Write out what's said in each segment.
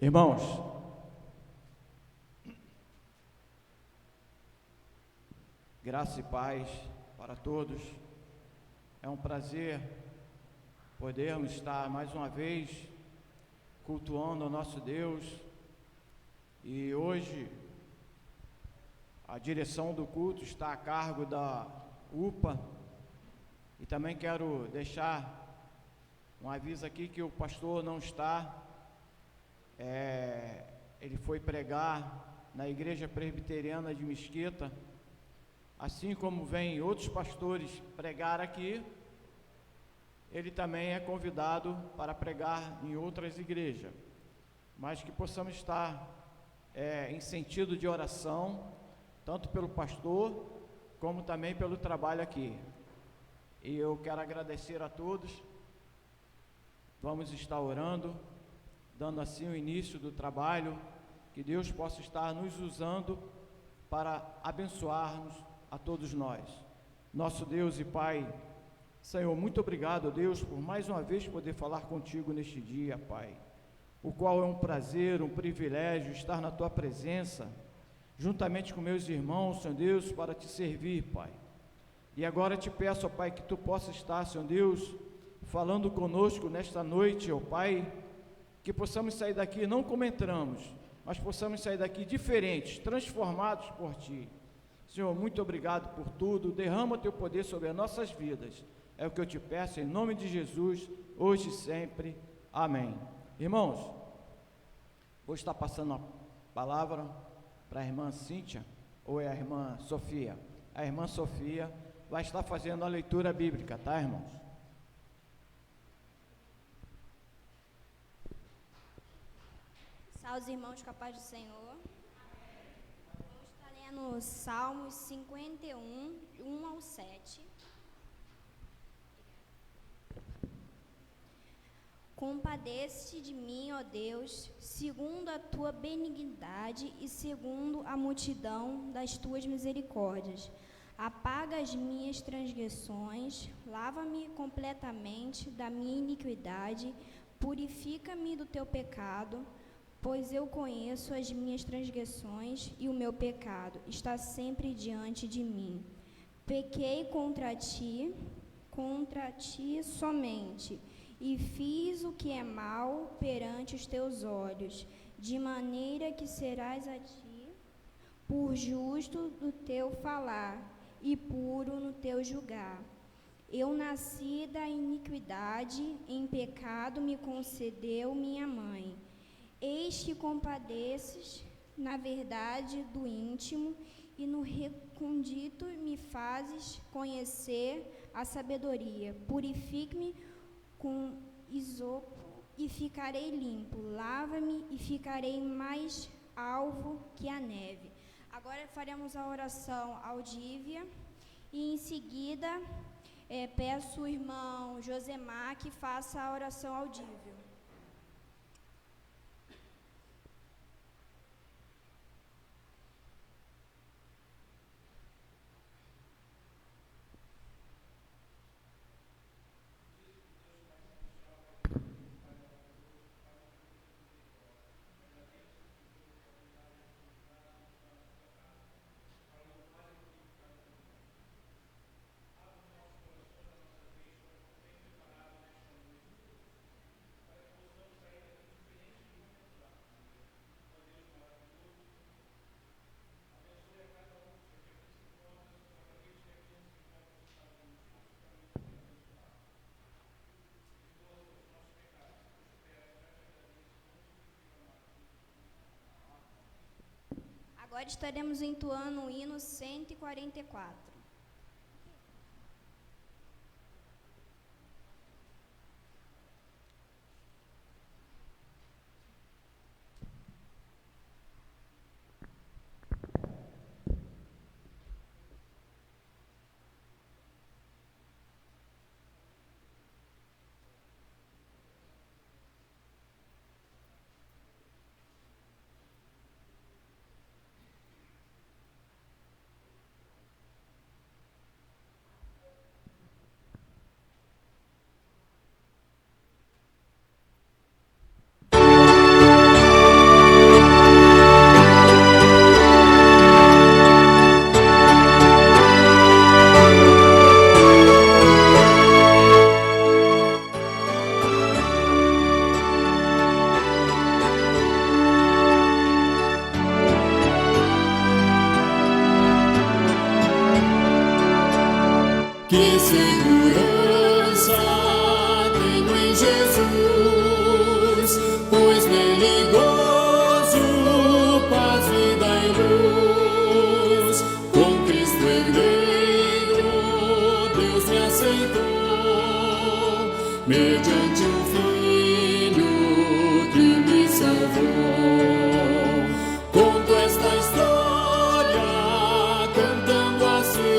Irmãos, graça e paz para todos. É um prazer podermos estar mais uma vez cultuando ao nosso Deus. E hoje a direção do culto está a cargo da UPA. E também quero deixar um aviso aqui que o pastor não está. Ele foi pregar na Igreja Presbiteriana de Mesquita, assim como vem outros pastores pregar aqui. Ele também é convidado para pregar em outras igrejas, mas que possamos estar em sentido de oração, tanto pelo pastor, como também pelo trabalho aqui. E eu quero agradecer a todos. Vamos estar orando, dando assim o início do trabalho, que Deus possa estar nos usando para abençoar-nos a todos nós. Nosso Deus e Pai, Senhor, muito obrigado, Deus, por mais uma vez poder falar contigo neste dia, Pai, o qual é um prazer, um privilégio estar na Tua presença, juntamente com meus irmãos, Senhor Deus, para Te servir, Pai. E agora te peço, ó Pai, que Tu possas estar, Senhor Deus, falando conosco nesta noite, ó Pai, que possamos sair daqui não como entramos, mas possamos sair daqui diferentes, transformados por Ti. Senhor, muito obrigado por tudo. Derrama Teu poder sobre as nossas vidas. É o que eu te peço em nome de Jesus, hoje e sempre. Amém. Irmãos, vou estar passando a palavra para a irmã Cíntia, ou é a irmã Sofia? A irmã Sofia vai estar fazendo a leitura bíblica, tá, irmãos? Salve os irmãos com a paz do Senhor. Vamos estar lendo Salmos 51, 1 ao 7. Compadece-te de mim, ó Deus, segundo a tua benignidade e segundo a multidão das tuas misericórdias. Apaga as minhas transgressões, lava-me completamente da minha iniquidade, purifica-me do teu pecado, pois eu conheço as minhas transgressões e o meu pecado está sempre diante de mim. Pequei contra ti somente, e fiz o que é mal perante os teus olhos, de maneira que serás a ti por justo no teu falar e puro no teu julgar. Eu nasci da iniquidade, em pecado me concedeu minha mãe. Eis que compadeces, na verdade, do íntimo, e no recôndito me fazes conhecer a sabedoria. Purifique-me com isopo e ficarei limpo. Lava-me e ficarei mais alvo que a neve. Agora faremos a oração audívia e em seguida peço ao irmão Josemar que faça a oração audível. Agora estaremos entoando o hino 144. Que segurança tenho em Jesus, pois nele gozo, paz, vida e luz. Com Cristo herdeiro, Deus me aceitou, mediante o Filho que me salvou. Conto esta história cantando assim: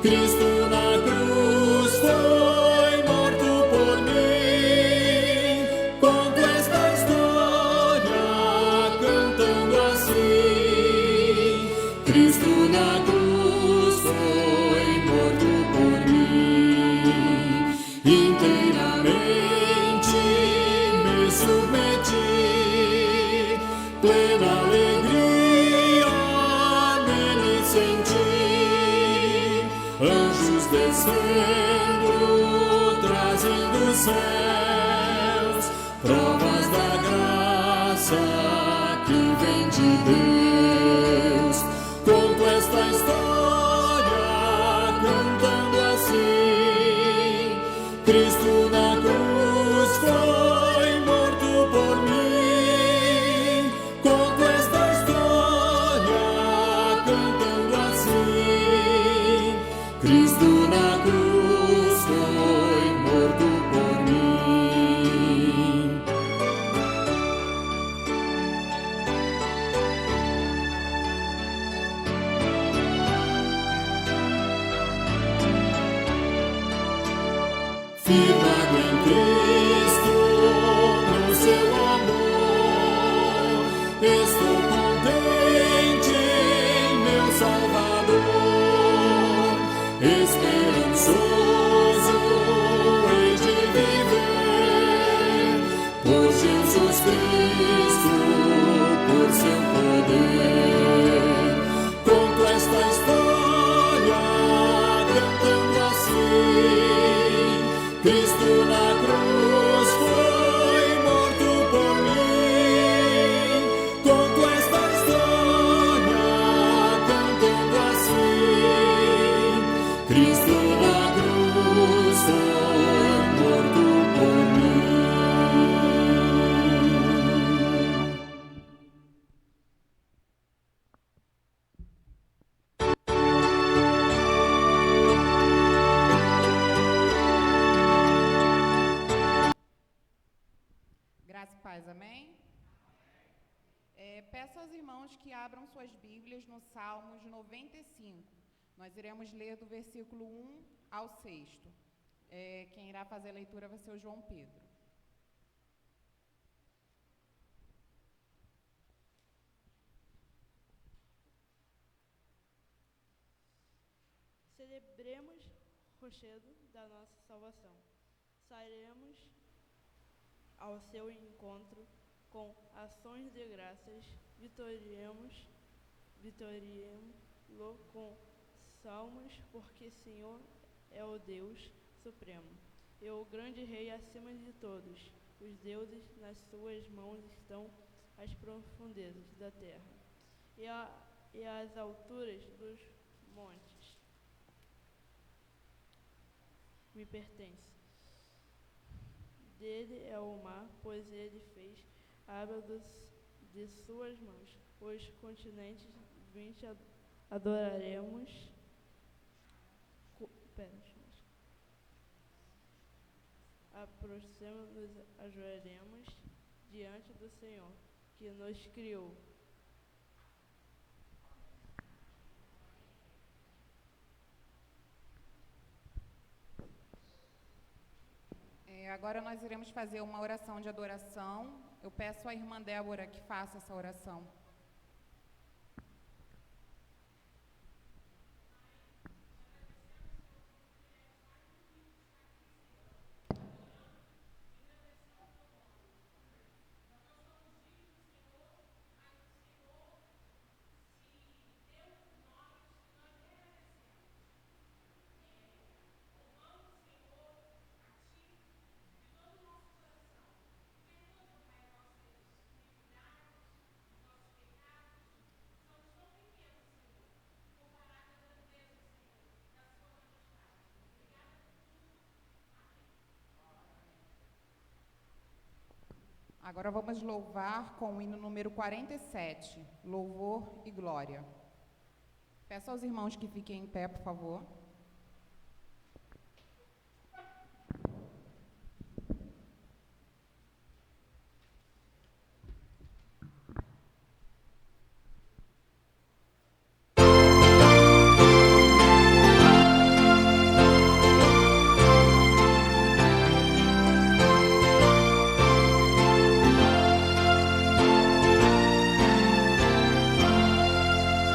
Cristo na cruz foi morto por mim. Conto esta história cantando assim: Cristo na cruz foi morto por mim. Inteiramente me submeti, plena alegria nele senti. Anjos descendo, trazendo os céus, provas da graça que vem de Deus. Conto esta história cantando assim: Cristo na cruz foi morto por mim. Conto esta história cantando assim: Cristo na cruz foi morto por mim. Firmado em Cristo, no seu amor, estou contente em meu Salvador. Esperançoso hei de viver, por Jesus Cristo, por seu poder. Conto esta história cantando assim: Cristo na cruz foi morto por mim. Conto esta história cantando assim: Cristo na cruz foi morto por mim. Graça e paz, amém? Peço aos irmãos que abram suas Bíblias no Salmos 95. Nós iremos ler do versículo 1 ao 6. Quem irá fazer a leitura vai ser o João Pedro. Celebremos o rochedo da nossa salvação. Sairemos ao seu encontro com ações de graças, vitoriemos-lo com salmos, porque Senhor é o Deus Supremo, e o grande Rei acima de todos. Os deuses nas suas mãos estão as profundezas da terra, e as alturas dos montes me pertencem. Dele é o mar, pois ele fez a água de suas mãos. Os continentes, vinte adoraremos. Aproximamos-nos, ajoelhemos diante do Senhor, que nos criou. Agora nós iremos fazer uma oração de adoração. Eu peço à irmã Débora que faça essa oração. Agora vamos louvar com o hino número 47, Louvor e Glória. Peço aos irmãos que fiquem em pé, por favor.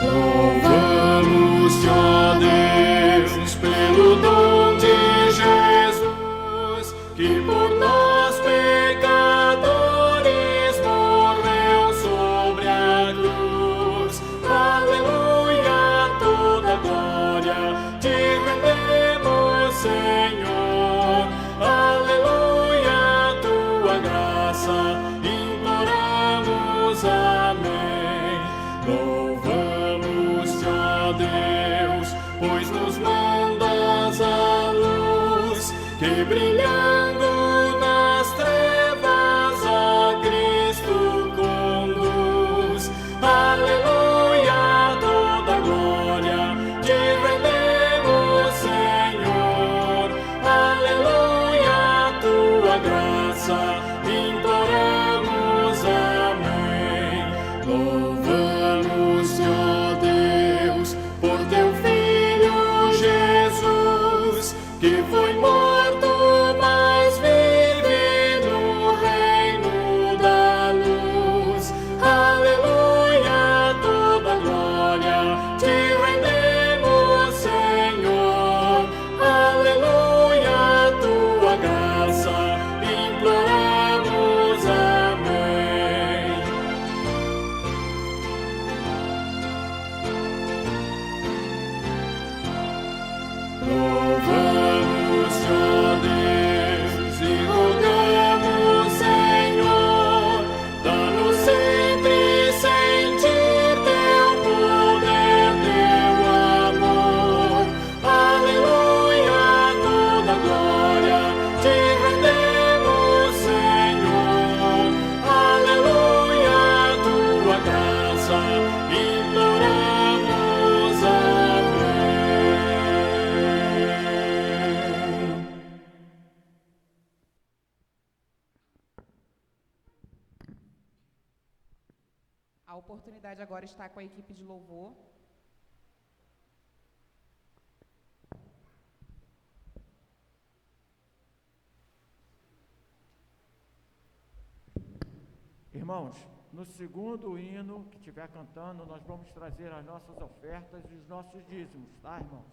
Louvamos-te, ó Deus, pelo dom de Jesus, que por nós pecadores morreu sobre a cruz. Aleluia, toda glória te rendemos, Senhor. Aleluia, tua graça imploramos, amém. Louvamos-te, ó Deus, pois nos mandas a luz, que brilhando nas trevas a Cristo conduz. Aleluia, toda glória te rendemos, Senhor. Aleluia, tua graça imploramos, amém. Louvamos-te, ó Deus, por teu Filho Jesus, que foi morto, mas vive no reino da luz. Aleluia, toda glória te rendemos, Senhor. Aleluia, tua graça imploramos, amém. Louvamos-te, ó Deus, e rogamos, Senhor, dá-nos sempre sentir teu poder, teu amor. Aleluia, toda glória te rendemos, Senhor. Aleluia, tua graça imploramos, amém. A oportunidade agora está com a equipe de louvor. Irmãos, no segundo hino que estiver cantando, nós vamos trazer as nossas ofertas e os nossos dízimos, tá, irmãos?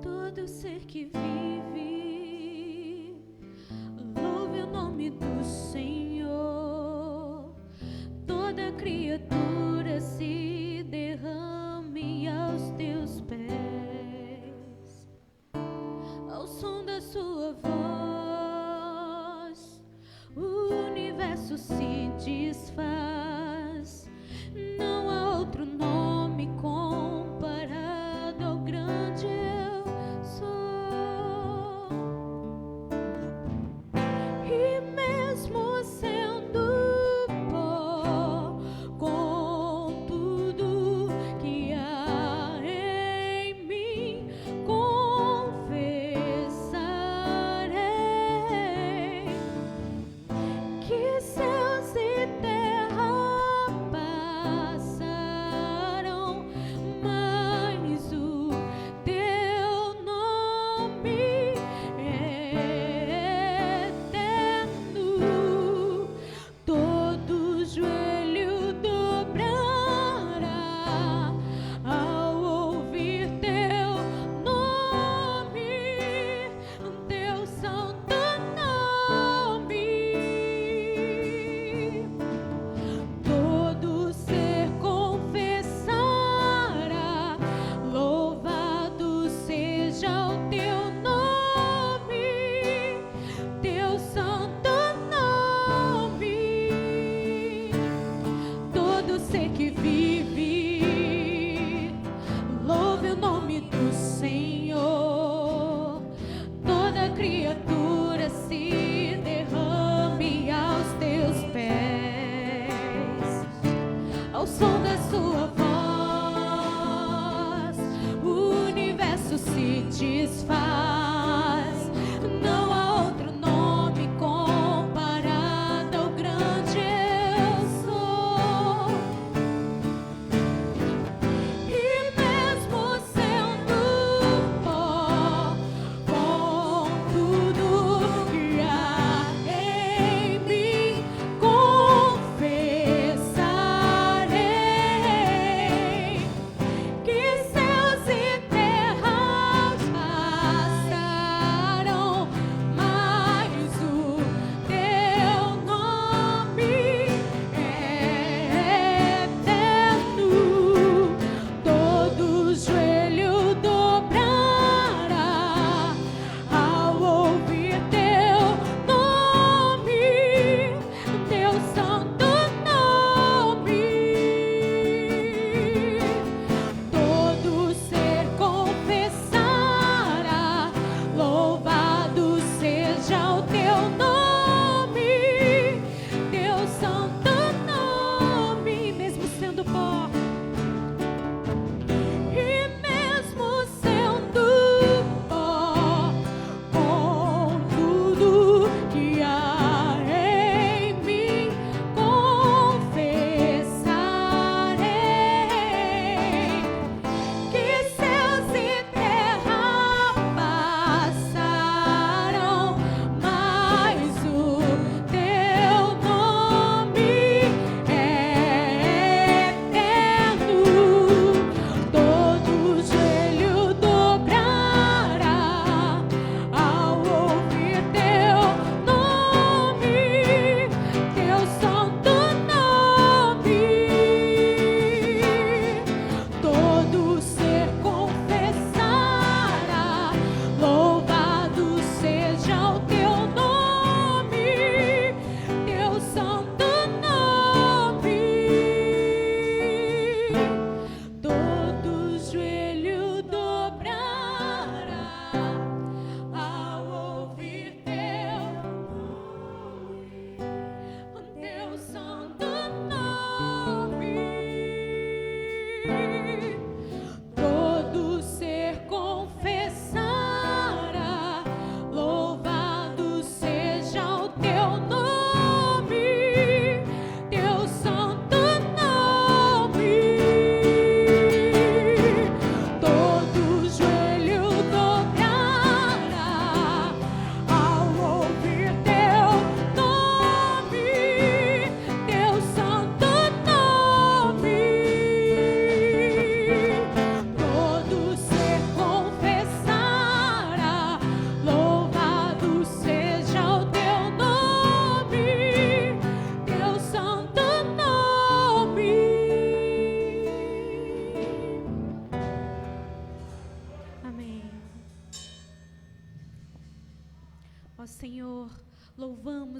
Todo ser que vive, louve o nome do Senhor. Toda criatura se derrame aos teus pés. Ao som da sua voz, o universo se desfaz. Não há outro nome comparado ao grande eu sou.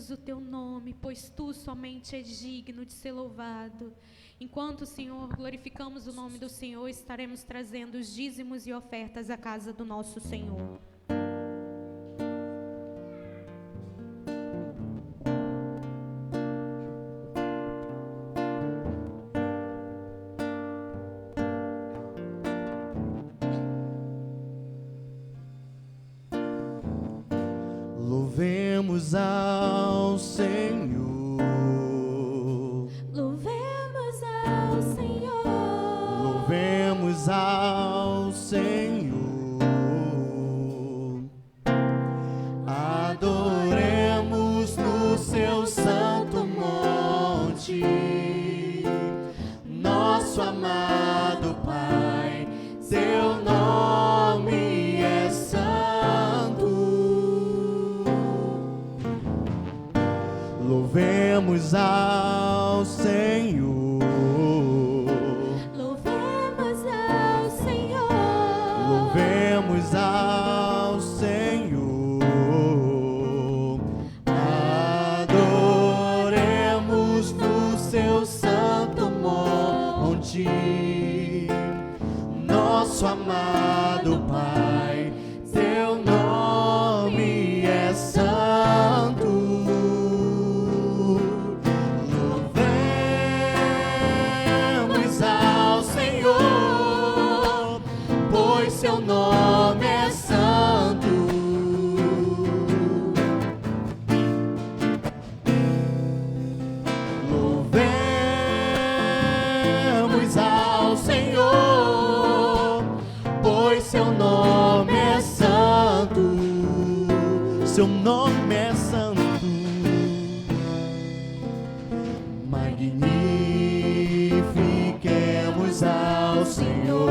bendizemos o teu nome, pois tu somente és digno de ser louvado. Enquanto, Senhor, glorificamos o nome do Senhor, estaremos trazendo os dízimos e ofertas à casa do nosso Senhor. Louvemos ao Senhor. Louvemos ao Senhor. Louvemos ao Senhor. Adoremos no seu santo monte, nosso amado Pai, seu nome é santo. Louvemos ao Senhor. Louvemos ao Senhor. Louvemos ao Senhor. Adoremos no seu santo monte, nosso amado Pai, seu nome é santo. Louvemos ao Senhor, pois seu nome é santo. Louvemos ao Senhor, pois seu nome é santo. Seu nome é santo. Magnifiquemos ao Senhor,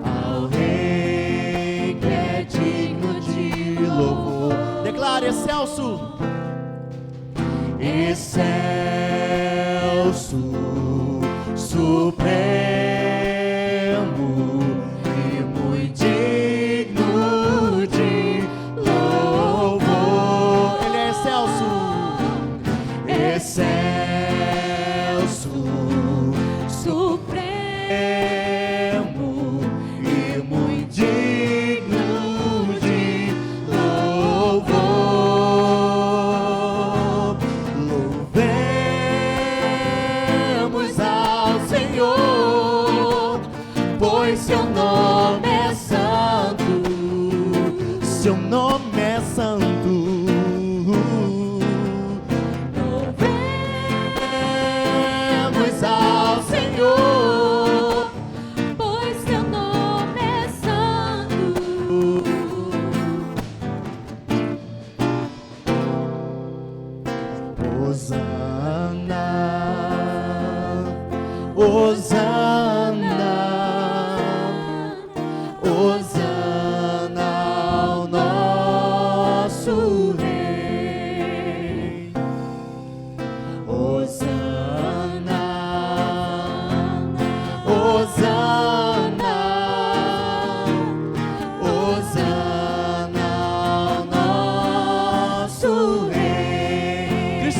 ao Rei que é digno de louvor. Declare: excelso, excelso, supremo e muito digno de louvor. Ele é excelso, excelso, supremo e muito digno de louvor. Louvemos ao Senhor, pois seu nome é santo. Seu nome é santo. Louvemos ao Senhor, Pois seu nome é santo. Hosana, Hosana, Hosana ao nosso Rei. Hosana, Hosana, Hosana ao nosso Rei.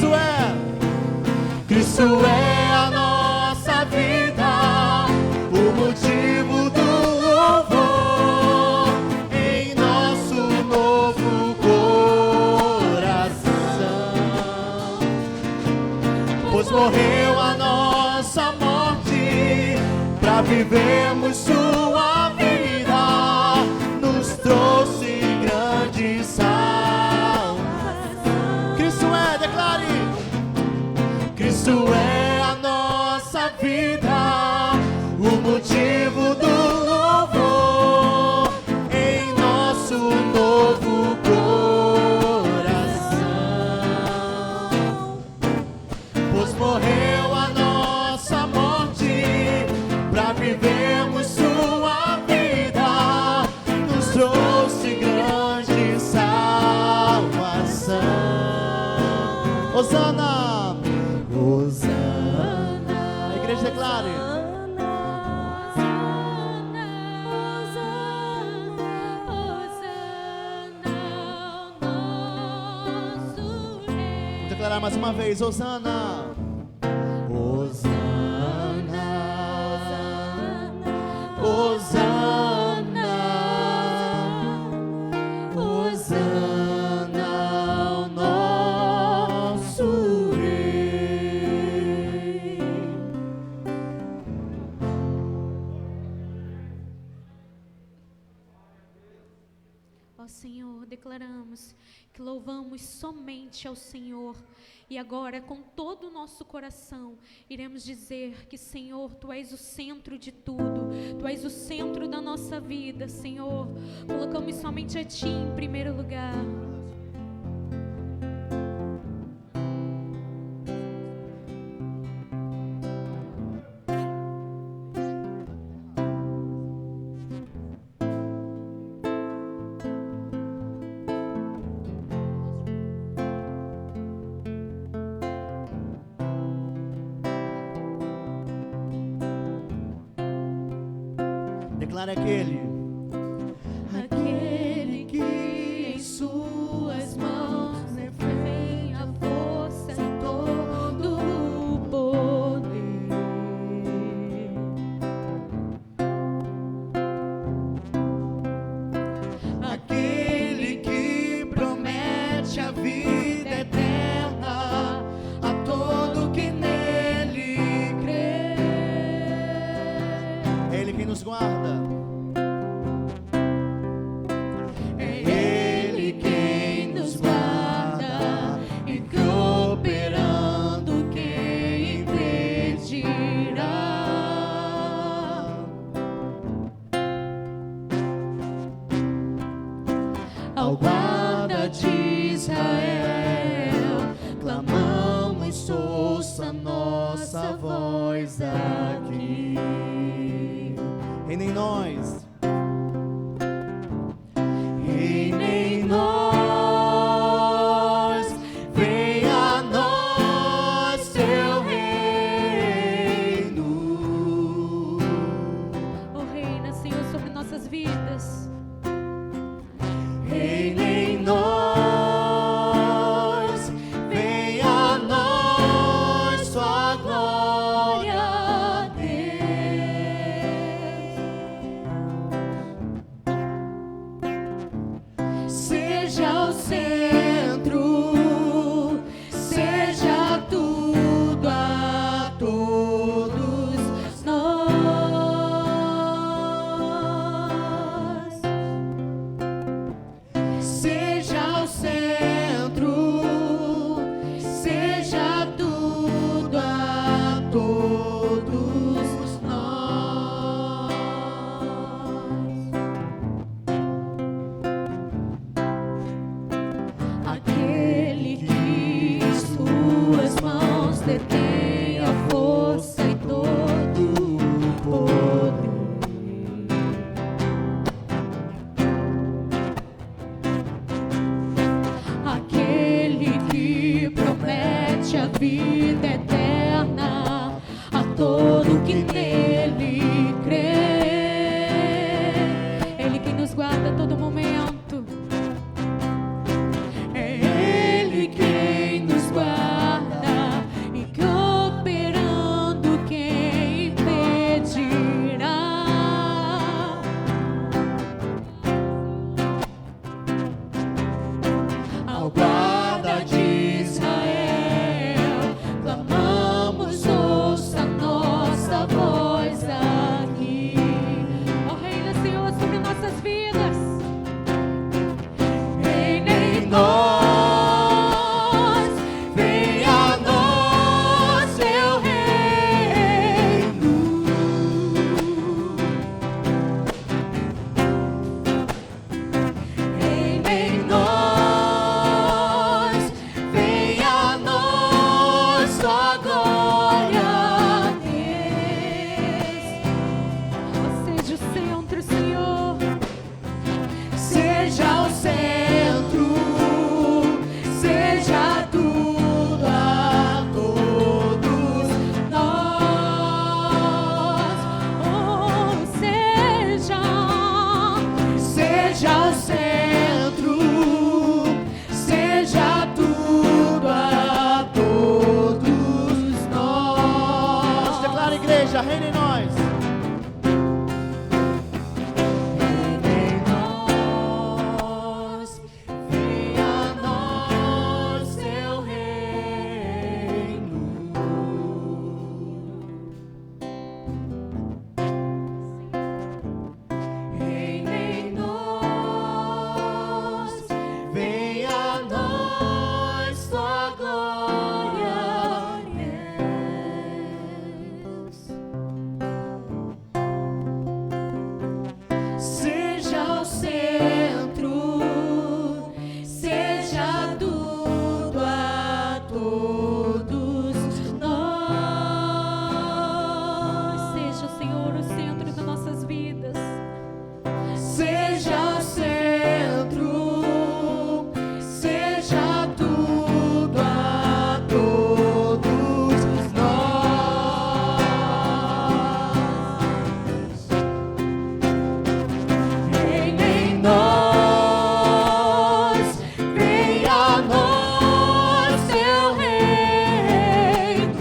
Cristo é a nossa vida, o motivo do louvor em nosso novo coração. Pois morreu a nossa morte, pra vivermos sua vida, nos trouxe grande salvação. Cristo é, declare: Cristo é a nossa vida, o motivo do louvor em nosso novo coração. Pois morreu a nossa morte, pra vivermos sua vida, nos trouxe grande salvação. Hosana, Hosana. A igreja declare: Hosana, Hosana ao declarar mais uma vez: Hosana. Hosana, Hosana, Hosana ao nosso Rei. Ó Senhor, declaramos que louvamos somente ao Senhor. E agora, com todo o nosso coração, iremos dizer que, Senhor, Tu és o centro de tudo. Tu és o centro da nossa vida, Senhor. Colocamos somente a Ti em primeiro lugar. Declare aquele Aquele que em suas mãos vem a força e todo o poder. aquele que promete a vida eterna a todo que nele crê. Ele que nos guarda. É Ele quem nos guarda e cooperando quem impedirá. Ao guarda de Israel clamamos, ouça nossa voz aqui. Reina em nós, reina em nós, venha a nós teu reino. Oh, reina, Senhor, sobre nossas vidas. Reina em nós, venha a nós tua glória, Deus. Seja o centro, seja tudo a todos nós. Seja o centro, seja tudo a todos nós. Aquele que em suas mãos detém a força e todo o poder. Aquele que promete a vida eterna a todo que nele crê. Ele que nos guarda a todo momento. É Ele quem nos guarda e cooperando quem impedirá. Ao guarda de Israel clamamos, ouça nossa voz reina em nós. Reina em nós, venha a nós teu reino. Reina em nós, venha a nós tua glória, Deus. Seja o centro, seja tudo a todos nós. Seja o Senhor o centro das nossas vidas. Seja o centro, seja tudo a todos nós. Reina em nós, venha a nós teu reino.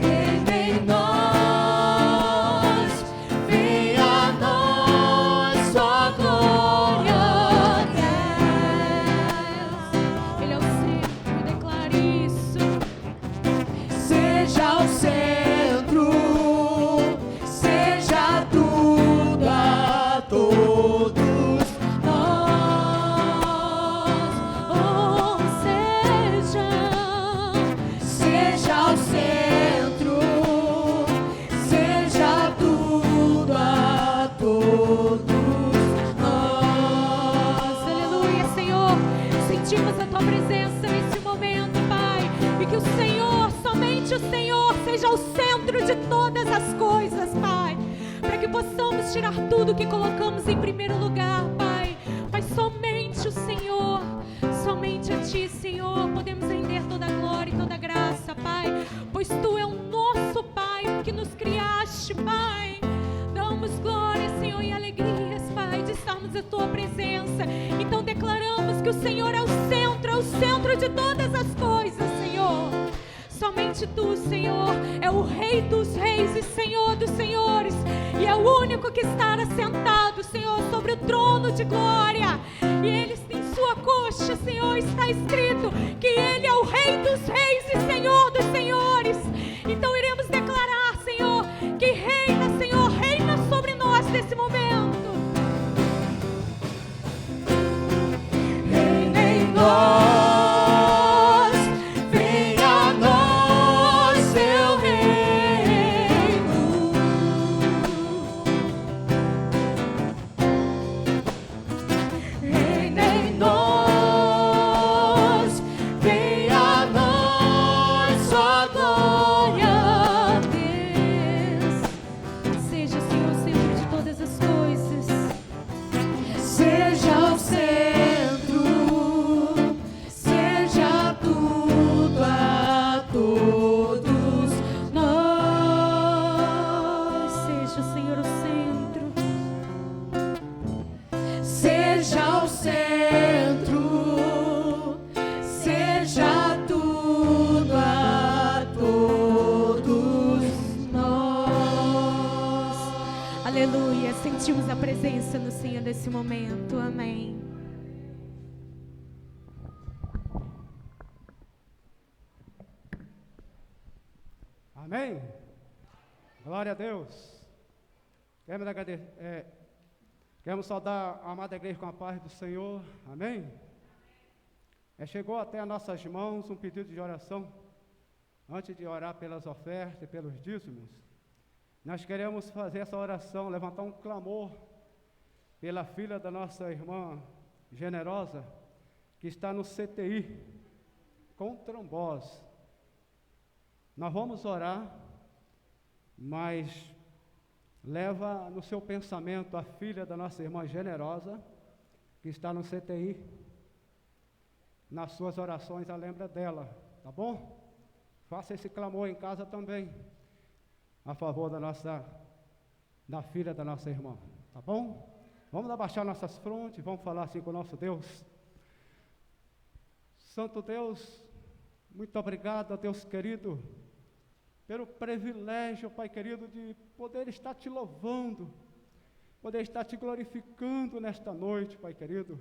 Reina em nós, venha a nós tua glória, Deus. Ele é o centro, declare isso. Seja o centro, seja tudo a todos nós. Oh, Seja o centro, seja tudo a todos nós. aleluia, Senhor. Sentimos a tua presença nesse momento, Pai. E que o Senhor, somente o Senhor, seja o centro de todas as coisas, Pai. Para que possamos tirar tudo que colocamos em primeiro lugar, Pai. Pai, somente o Senhor, somente a Ti, Senhor, podemos render toda a glória e toda a graça, Pai. Pois Tu é o nosso Pai, o que nos criaste, Pai. Damos glória, Senhor, e alegrias, Pai, de estarmos na Tua presença. Então declaramos que o Senhor é o centro de todas as coisas, Senhor. Somente Tu, Senhor, é o Rei dos reis e Senhor dos senhores. E é o único que está assentado, Senhor, sobre o trono de glória. E Ele em sua coxa, Senhor, está escrito que Ele é o Rei dos reis e Senhor dos senhores. Então iremos declarar, Senhor, que reina, Senhor, reina sobre nós nesse momento. Reina em nós, venha a nós teu reino. Reina em nós, venha a nós tua glória, Deus. Seja, Senhor, o centro de todas as coisas. Seja o centro, seja tudo a todos nós. Seja, Senhor, o centro. Seja o centro, seja tudo a todos nós. Aleluia. Sentimos a presença do Senhor nesse momento. Amém. Amém? Glória a Deus. Queremos saudar a amada igreja com a paz do Senhor. Amém? Chegou até as nossas mãos um pedido de oração. Antes de orar pelas ofertas e pelos dízimos, nós queremos fazer essa oração, levantar um clamor pela filha da nossa irmã Generosa, que está no CTI, com trombose. Nós vamos orar, mas leva no seu pensamento a filha da nossa irmã Generosa, que está no CTI. Nas suas orações, a lembra dela, tá bom? Faça esse clamor em casa também, a favor da filha da nossa irmã, tá bom? Vamos abaixar nossas frontes, vamos falar assim com o nosso Deus. Santo Deus, Muito obrigado, ó Deus querido, pelo privilégio, Pai querido, de poder estar te louvando, poder estar te glorificando nesta noite, Pai querido.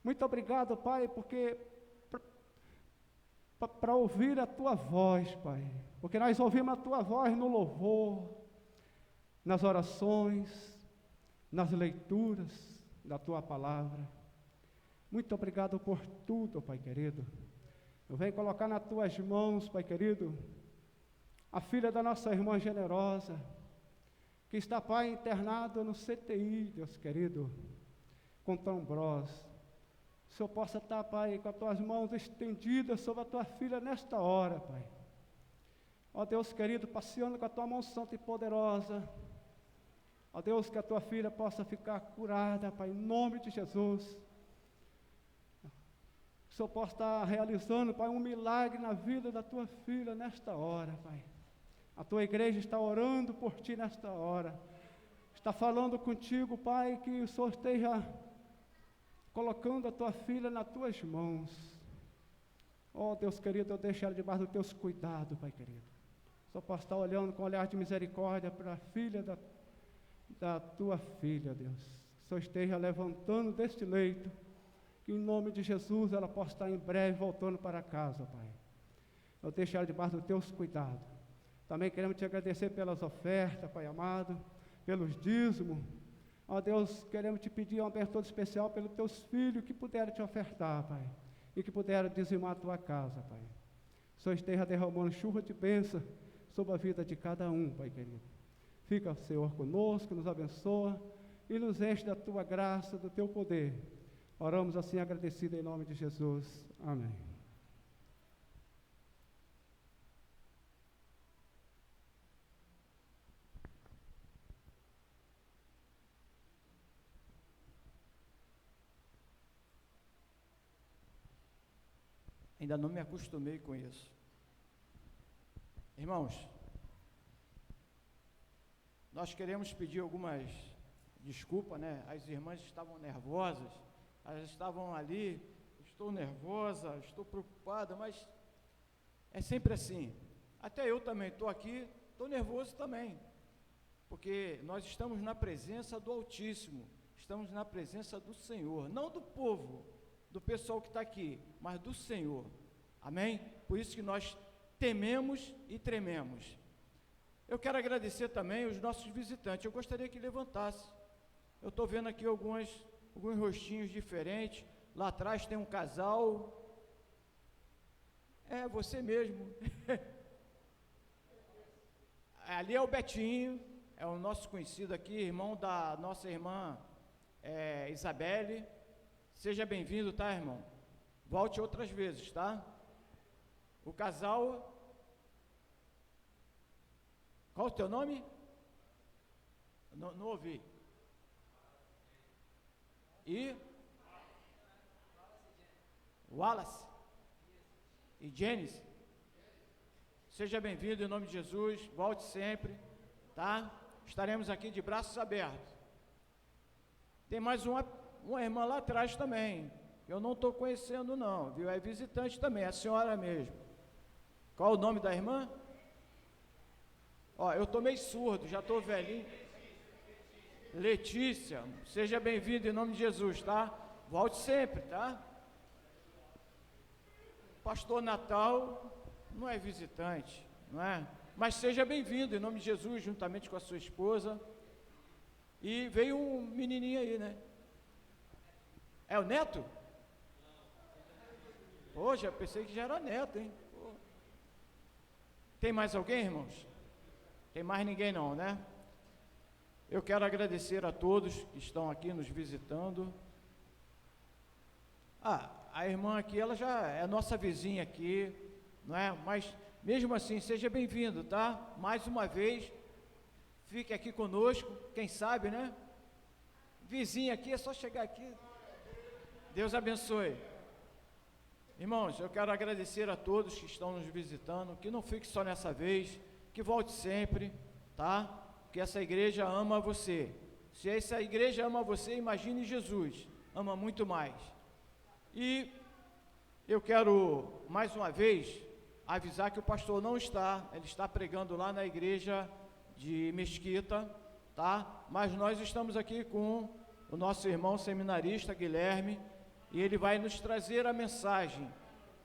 Muito obrigado, Pai, porque para ouvir a Tua voz, Pai, porque nós ouvimos a Tua voz no louvor, nas orações, nas leituras da Tua palavra. Muito obrigado por tudo, Pai querido. Eu venho colocar nas Tuas mãos, Pai querido, a filha da nossa irmã generosa, que está, Pai, internada no CTI, Deus querido, com trombose. O Senhor possa estar, Pai, com as Tuas mãos estendidas sobre a Tua filha nesta hora, Pai. Ó Deus querido, passeando com a Tua mão santa e poderosa. Ó Deus, que a Tua filha possa ficar curada, Pai, em nome de Jesus. Que o Senhor possa estar realizando, Pai, um milagre na vida da Tua filha nesta hora, Pai. A Tua igreja está orando por Ti nesta hora. Está falando contigo, Pai, que o Senhor esteja colocando a Tua filha nas Tuas mãos. Oh, Deus querido, eu deixo ela debaixo dos Teus cuidados, Pai querido. Só posso estar olhando com um olhar de misericórdia para a filha da Tua filha, Deus. Que o Senhor esteja levantando deste leito, que em nome de Jesus ela possa estar em breve voltando para casa, Pai. Eu deixo ela debaixo dos Teus cuidados. Também queremos Te agradecer pelas ofertas, Pai amado, pelos dízimos. Ó Deus, queremos Te pedir uma bênção todo especial pelos Teus filhos que puderam Te ofertar, Pai, e que puderam dizimar a Tua casa, Pai. O Senhor esteja derramando chuva de bênção sobre a vida de cada um, Pai querido. Fica, Senhor, conosco, nos abençoa e nos enche da Tua graça, do Teu poder. Oramos assim agradecidos em nome de Jesus. Amém. Ainda não me acostumei com isso. Irmãos, nós queremos pedir algumas desculpas, né? As irmãs estavam nervosas, elas estavam ali, estou nervosa, estou preocupada, mas é sempre assim. Até eu também estou aqui, estou nervoso também, porque nós estamos na presença do Altíssimo, estamos na presença do Senhor, não do povo, do pessoal que está aqui, mas do Senhor, amém? Por isso que nós tememos e trememos. Eu quero agradecer também os nossos visitantes, eu gostaria que levantasse, eu estou vendo aqui alguns rostinhos diferentes, lá atrás tem um casal, é você mesmo, ali é o Betinho, é o nosso conhecido aqui, irmão da nossa irmã Isabelle. Seja bem-vindo, tá, irmão? Volte outras vezes, tá? O casal... Qual o teu nome? Não ouvi. E? Wallace? E Janice? Seja bem-vindo em nome de Jesus, volte sempre, tá? Estaremos aqui de braços abertos. Tem mais uma irmã lá atrás também, eu não estou conhecendo não, viu? É visitante também, é a senhora mesmo. Qual o nome da irmã? Ó, eu estou meio surdo, já estou velhinho. Letícia, seja bem-vindo em nome de Jesus, tá? Volte sempre, tá? Pastor Natal não é visitante, não é? Mas seja bem-vindo em nome de Jesus, juntamente com a sua esposa. E veio um menininho aí, né? É o neto? Pô, já pensei que já era neto, hein? Pô. Tem mais alguém, irmãos? Tem mais ninguém não, né? Eu quero agradecer a todos que estão aqui nos visitando. A irmã aqui, ela já é nossa vizinha aqui, não é? Mas, mesmo assim, seja bem-vindo, tá? Mais uma vez, fique aqui conosco, quem sabe, né? Vizinha aqui, é só chegar aqui. Deus abençoe. Irmãos, eu quero agradecer a todos que estão nos visitando, que não fique só nessa vez, que volte sempre, tá? Porque essa igreja ama você. Se essa igreja ama você, imagine Jesus, ama muito mais. E Eu quero, mais uma vez, avisar que o pastor não está, ele está pregando lá na igreja de Mesquita, tá? Mas nós estamos aqui com o nosso irmão seminarista Guilherme, e ele vai nos trazer a mensagem,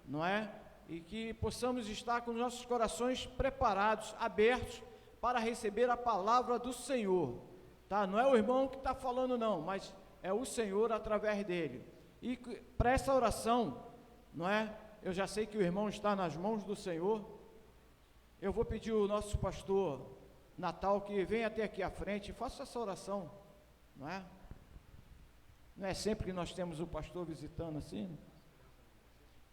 não é? E que possamos estar com os nossos corações preparados, abertos, para receber a palavra do Senhor, tá? Não é o irmão que está falando não, mas é o Senhor através dele. E para essa oração, não é? Eu já sei que o irmão está nas mãos do Senhor. Eu vou pedir o nosso pastor Natal que venha até aqui à frente e faça essa oração, não é? Não é sempre que nós temos o pastor visitando assim?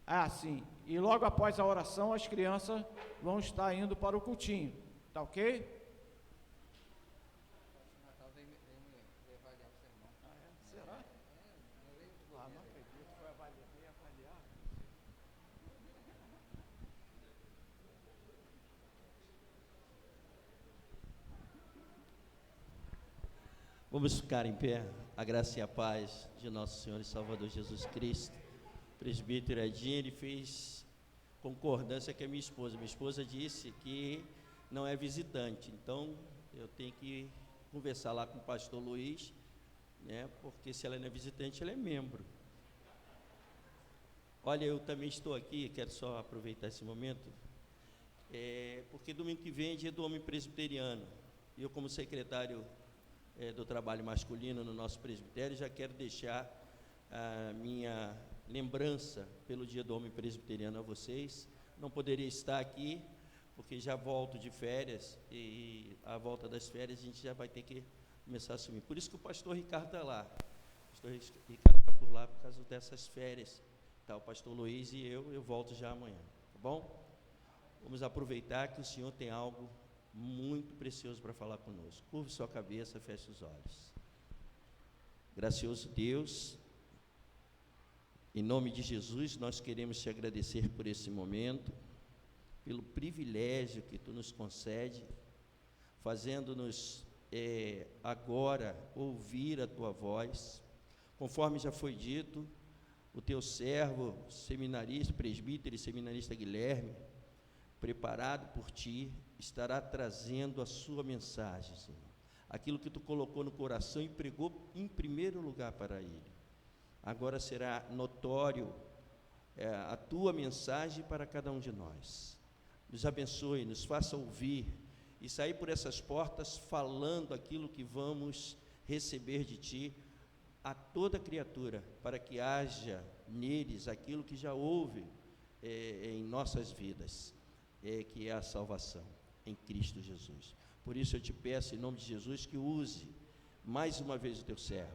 Ah, sim. E logo após a oração, as crianças vão estar indo para o cultinho, tá ok? Será? Ah, não acredito, foi avaliar. Vamos ficar em pé, a graça e a paz de nosso Senhor e Salvador Jesus Cristo. O presbítero Edinho, ele fez concordância com a minha esposa. Minha esposa disse que não é visitante, então eu tenho que conversar lá com o pastor Luiz, né, porque se ela não é visitante, ela é membro. Olha, eu também estou aqui, quero só aproveitar esse momento, porque domingo que vem é dia do homem presbiteriano, e eu, como secretário do trabalho masculino no nosso presbitério, já quero deixar a minha lembrança pelo dia do homem presbiteriano a vocês. Não poderia estar aqui, porque já volto de férias, e à volta das férias a gente já vai ter que começar a assumir. Por isso que o pastor Ricardo está lá. O pastor Ricardo está por lá por causa dessas férias. Tá, o pastor Luiz e eu volto já amanhã, tá bom? Vamos aproveitar que o Senhor tem algo muito precioso para falar conosco. Curve sua cabeça, feche os olhos. Gracioso Deus, em nome de Jesus, nós queremos te agradecer por esse momento, pelo privilégio que tu nos concede, fazendo-nos agora ouvir a tua voz, conforme já foi dito, o teu servo, seminarista, presbítero e seminarista Guilherme, preparado por ti, estará trazendo a sua mensagem, Senhor. Aquilo que tu colocou no coração e pregou em primeiro lugar para ele. Agora será notório a tua mensagem para cada um de nós. Nos abençoe, nos faça ouvir e sair por essas portas falando aquilo que vamos receber de ti a toda criatura, para que haja neles aquilo que já houve em nossas vidas, que é a salvação em Cristo Jesus. Por isso eu te peço, em nome de Jesus, que use mais uma vez o teu servo,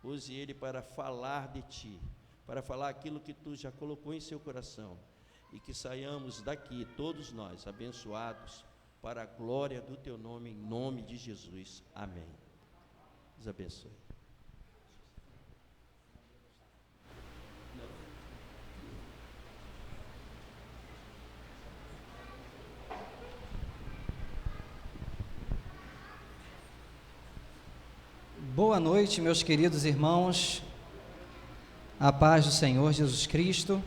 use ele para falar de ti, para falar aquilo que tu já colocou em seu coração, e que saiamos daqui, todos nós, abençoados, para a glória do teu nome, em nome de Jesus. Amém. Deus abençoe. Boa noite, meus queridos irmãos, a paz do Senhor Jesus Cristo.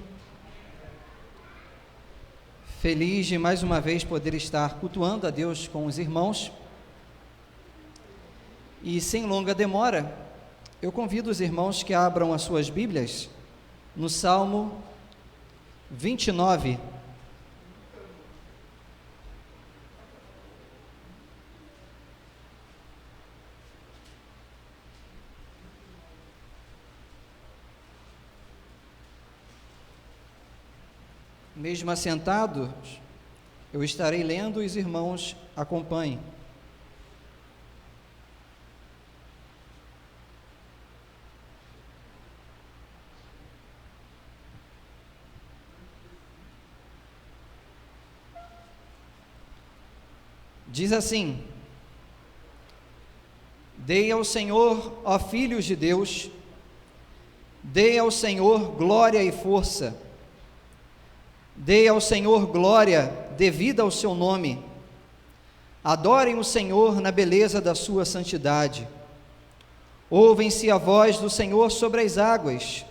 Feliz de mais uma vez poder estar cultuando a Deus com os irmãos. E sem longa demora, eu convido os irmãos que abram as suas Bíblias no Salmo 29. Mesmo assentados, eu estarei lendo e os irmãos acompanhem. Diz assim: Dei ao Senhor, ó filhos de Deus, dei ao Senhor glória e força. Dê ao Senhor glória devida ao seu nome. Adorem o Senhor na beleza da sua santidade. Ouvem-se a voz do Senhor sobre as águas.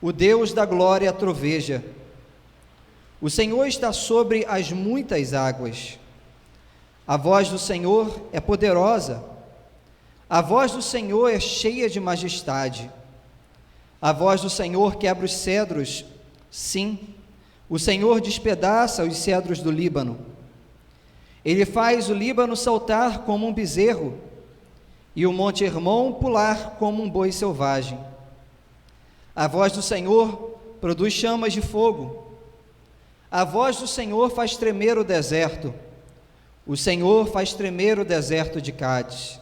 O Deus da glória troveja. O Senhor está sobre as muitas águas. A voz do Senhor é poderosa. A voz do Senhor é cheia de majestade. A voz do Senhor quebra os cedros. Sim, o Senhor despedaça os cedros do Líbano. Ele faz o Líbano saltar como um bezerro e o Monte Hermon pular como um boi selvagem. A voz do Senhor produz chamas de fogo. A voz do Senhor faz tremer o deserto. O Senhor faz tremer o deserto de Cádiz.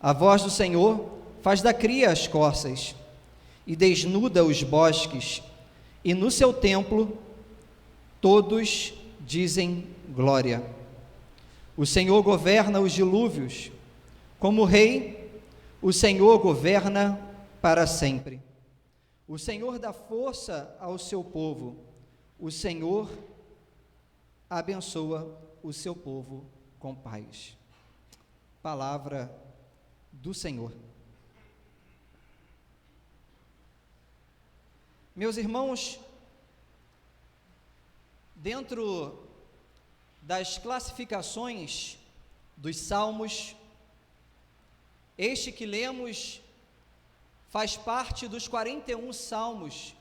A voz do Senhor faz da cria as corças e desnuda os bosques, e no seu templo todos dizem glória. O Senhor governa os dilúvios. Como rei, o Senhor governa para sempre. O Senhor dá força ao seu povo. O Senhor abençoa o seu povo com paz. Palavra do Senhor. Meus irmãos, dentro das classificações dos salmos, este que lemos faz parte dos 41 salmos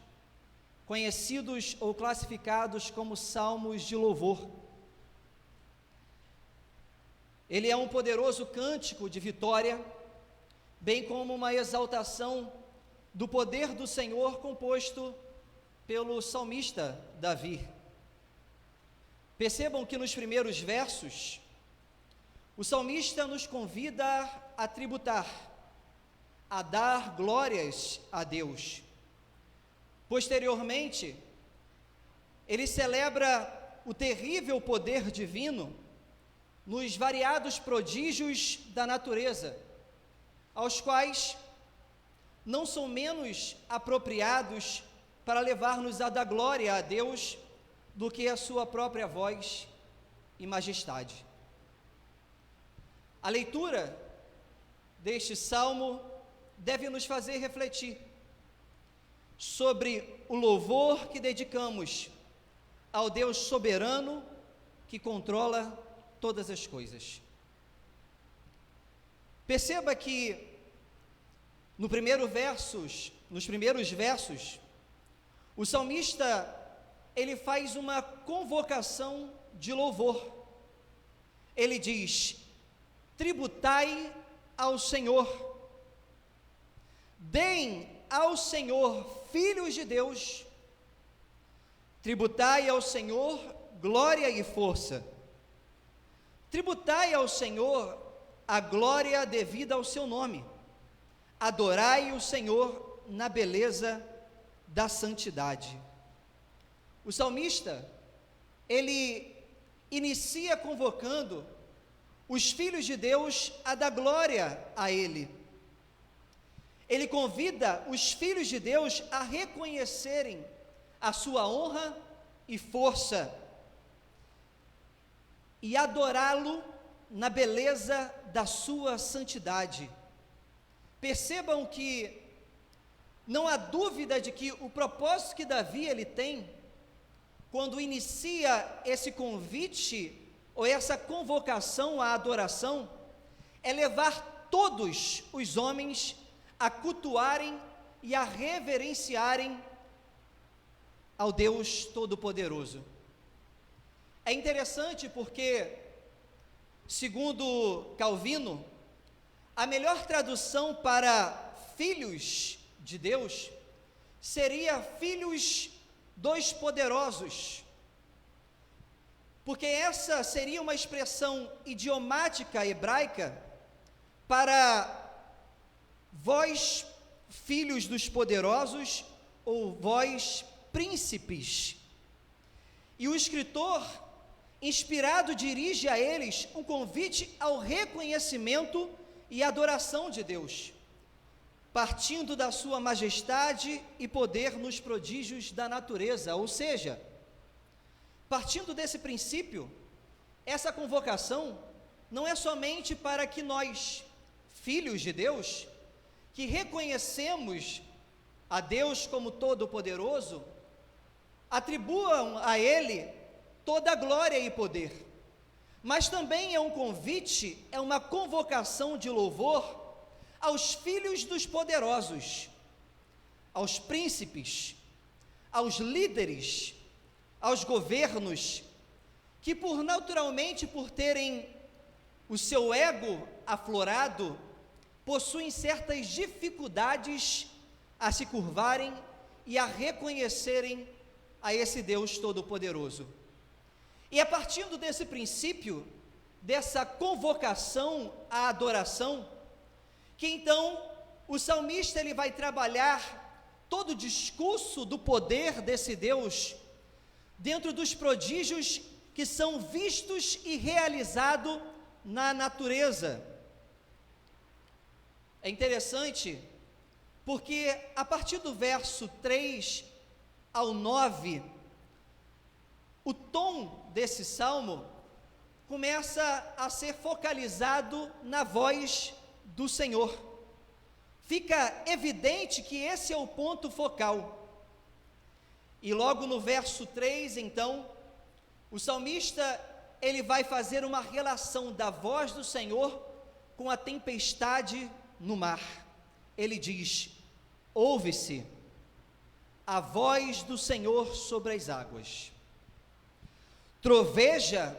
conhecidos ou classificados como salmos de louvor. Ele é um poderoso cântico de vitória, bem como uma exaltação do poder do Senhor composto pelo salmista Davi. Percebam que nos primeiros versos, o salmista nos convida a tributar, a dar glórias a Deus. Posteriormente, ele celebra o terrível poder divino nos variados prodígios da natureza, aos quais não são menos apropriados para levar-nos a dar glória a Deus do que a sua própria voz e majestade. A leitura deste salmo deve nos fazer refletir sobre o louvor que dedicamos ao Deus soberano que controla todas as coisas. Perceba que nos primeiros versos, o salmista ele faz uma convocação de louvor. Ele diz: tributai ao Senhor, deem ao Senhor, filhos de Deus, tributai ao Senhor glória e força, tributai ao Senhor a glória devida ao seu nome, adorai o Senhor na beleza da santidade. O salmista, ele inicia convocando os filhos de Deus a dar glória a Ele. Ele convida os filhos de Deus a reconhecerem a sua honra e força e adorá-lo na beleza da sua santidade. Percebam que não há dúvida de que o propósito que Davi ele tem quando inicia esse convite ou essa convocação à adoração é levar todos os homens a cultuarem e a reverenciarem ao Deus Todo-Poderoso. É interessante porque, segundo Calvino, a melhor tradução para filhos de Deus seria filhos dos poderosos, porque essa seria uma expressão idiomática hebraica para vós, filhos dos poderosos, ou vós, príncipes. E o escritor, inspirado, dirige a eles um convite ao reconhecimento e adoração de Deus, partindo da sua majestade e poder nos prodígios da natureza, ou seja, partindo desse princípio, essa convocação não é somente para que nós, filhos de Deus, que reconhecemos a Deus como Todo-Poderoso, atribuam a Ele toda a glória e poder. Mas também é um convite, é uma convocação de louvor aos filhos dos poderosos, aos príncipes, aos líderes, aos governos, que naturalmente por terem o seu ego aflorado, possuem certas dificuldades a se curvarem e a reconhecerem a esse Deus Todo-Poderoso. E a partir desse princípio, dessa convocação à adoração, que então o salmista ele vai trabalhar todo o discurso do poder desse Deus dentro dos prodígios que são vistos e realizados na natureza. É interessante porque a partir do verso 3 ao 9, o tom desse salmo começa a ser focalizado na voz do Senhor. Fica evidente que esse é o ponto focal. E logo no verso 3, então, o salmista, ele vai fazer uma relação da voz do Senhor com a tempestade no mar. Ele diz: ouve-se a voz do Senhor sobre as águas. Troveja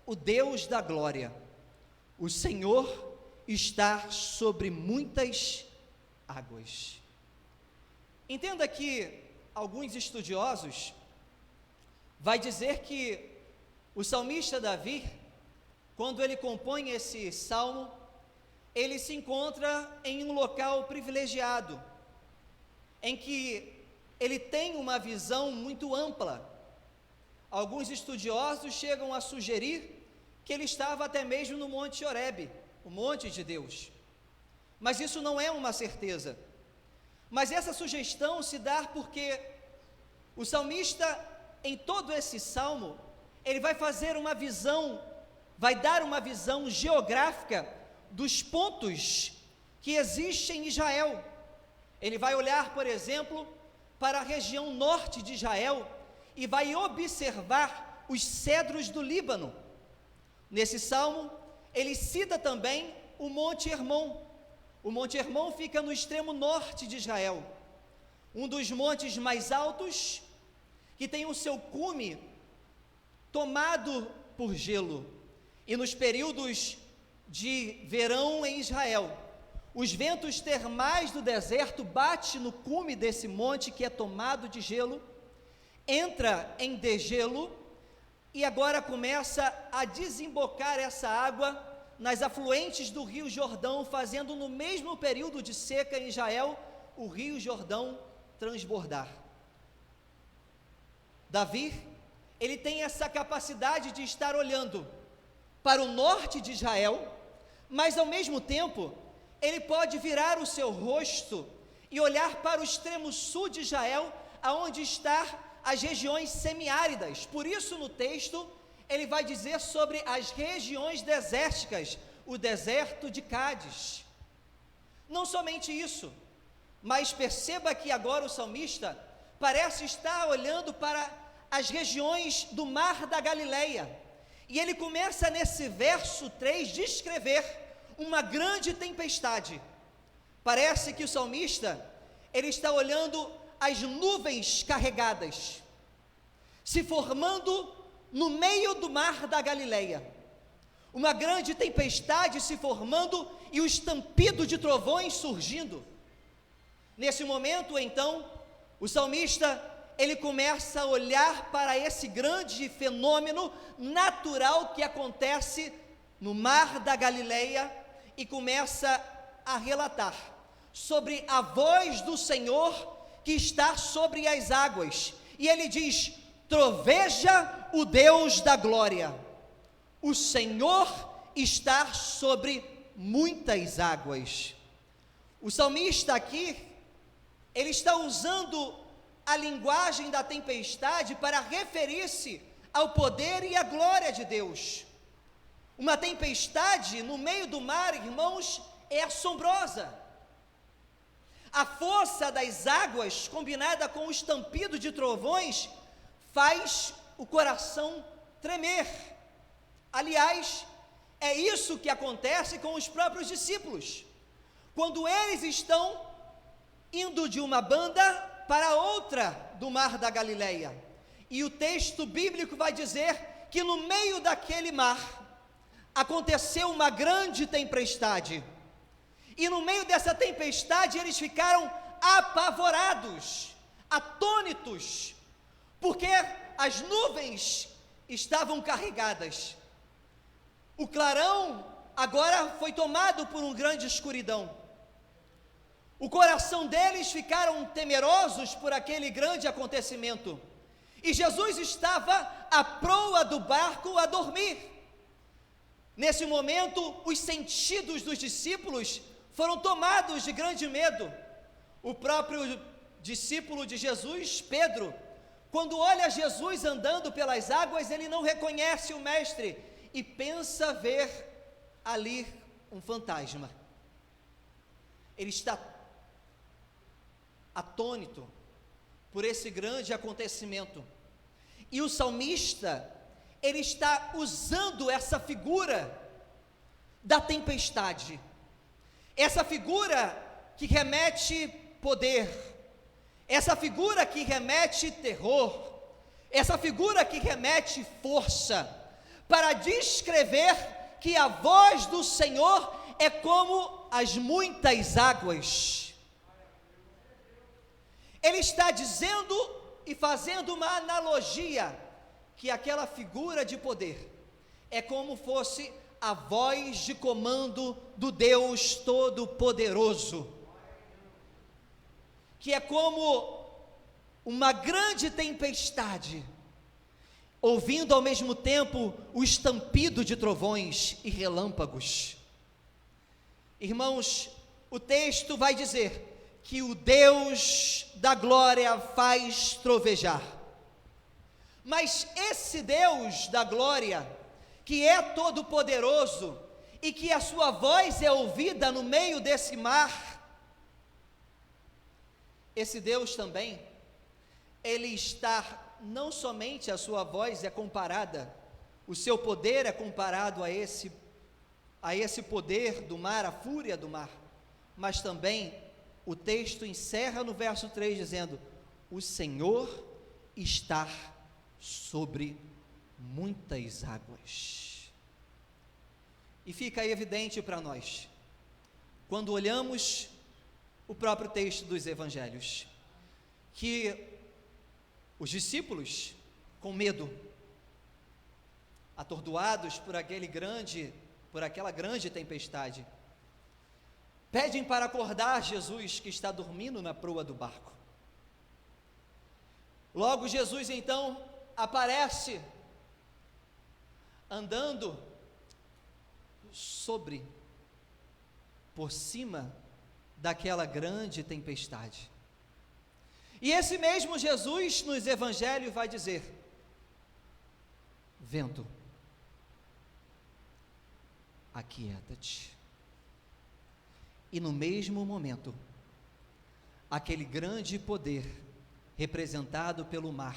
o Deus da glória. O Senhor está sobre muitas águas. Entenda que alguns estudiosos vai dizer que o salmista Davi, quando ele compõe esse salmo, ele se encontra em um local privilegiado, em que ele tem uma visão muito ampla. Alguns estudiosos chegam a sugerir que ele estava até mesmo no Monte Horebe, o monte de Deus. Mas isso não é uma certeza. Mas essa sugestão se dá porque o salmista, em todo esse salmo, ele vai fazer uma visão, vai dar uma visão geográfica dos pontos que existem em Israel. Ele vai olhar, por exemplo, para a região norte de Israel e vai observar os cedros do Líbano. Nesse salmo, ele cita também o Monte Hermon. O Monte Hermon fica no extremo norte de Israel, um dos montes mais altos, que tem o seu cume tomado por gelo. E nos períodos de verão em Israel, os ventos termais do deserto batem no cume desse monte que é tomado de gelo, entra em degelo e agora começa a desembocar essa água nas afluentes do Rio Jordão, fazendo no mesmo período de seca em Israel, o Rio Jordão transbordar. Davi, ele tem essa capacidade de estar olhando para o norte de Israel, mas ao mesmo tempo, ele pode virar o seu rosto e olhar para o extremo sul de Israel, aonde estão as regiões semiáridas. Por isso, no texto, ele vai dizer sobre as regiões desérticas, o deserto de Cádiz. Não somente isso, mas perceba que agora o salmista parece estar olhando para as regiões do Mar da Galileia, e ele começa nesse verso 3 descrever uma grande tempestade. Parece que o salmista, ele está olhando as nuvens carregadas, se formando no meio do Mar da Galileia, uma grande tempestade se formando e o estampido de trovões surgindo. Nesse momento, então, o salmista, ele começa a olhar para esse grande fenômeno natural que acontece no Mar da Galileia e começa a relatar sobre a voz do Senhor que está sobre as águas. E ele diz: troveja o Deus da glória, o Senhor está sobre muitas águas. O salmista aqui, ele está usando a linguagem da tempestade para referir-se ao poder e à glória de Deus. Uma tempestade no meio do mar, irmãos, é assombrosa. A força das águas, combinada com o estampido de trovões, faz o coração tremer. Aliás, é isso que acontece com os próprios discípulos, quando eles estão indo de uma banda para outra do mar da Galileia. E o texto bíblico vai dizer que no meio daquele mar aconteceu uma grande tempestade. E no meio dessa tempestade eles ficaram apavorados, atônitos, porque as nuvens estavam carregadas. O clarão agora foi tomado por uma grande escuridão. O coração deles ficaram temerosos por aquele grande acontecimento. E Jesus estava à proa do barco a dormir. Nesse momento, os sentidos dos discípulos foram tomados de grande medo. O próprio discípulo de Jesus, Pedro, quando olha Jesus andando pelas águas, ele não reconhece o mestre e pensa ver ali um fantasma. Ele está atônito por esse grande acontecimento. E o salmista, ele está usando essa figura da tempestade. Essa figura que remete poder, essa figura que remete terror, essa figura que remete força, para descrever que a voz do Senhor é como as muitas águas. Ele está dizendo e fazendo uma analogia, que aquela figura de poder é como fosse a voz de comando do Deus Todo-Poderoso, que é como uma grande tempestade, ouvindo ao mesmo tempo o estampido de trovões e relâmpagos. Irmãos, o texto vai dizer que o Deus da glória faz trovejar. Mas esse Deus da glória, que é todo poderoso e que a sua voz é ouvida no meio desse mar, esse Deus também, ele está, não somente a sua voz é comparada, o seu poder é comparado a esse poder do mar, a fúria do mar, mas também o texto encerra no verso 3 dizendo: o Senhor está sobre muitas águas. E fica aí evidente para nós, quando olhamos o próprio texto dos evangelhos, que os discípulos, com medo, atordoados por aquela grande tempestade, pedem para acordar Jesus, que está dormindo na proa do barco. Logo Jesus então aparece andando por cima daquela grande tempestade. E esse mesmo Jesus nos evangelhos vai dizer: vento, aquieta-te. E no mesmo momento, aquele grande poder representado pelo mar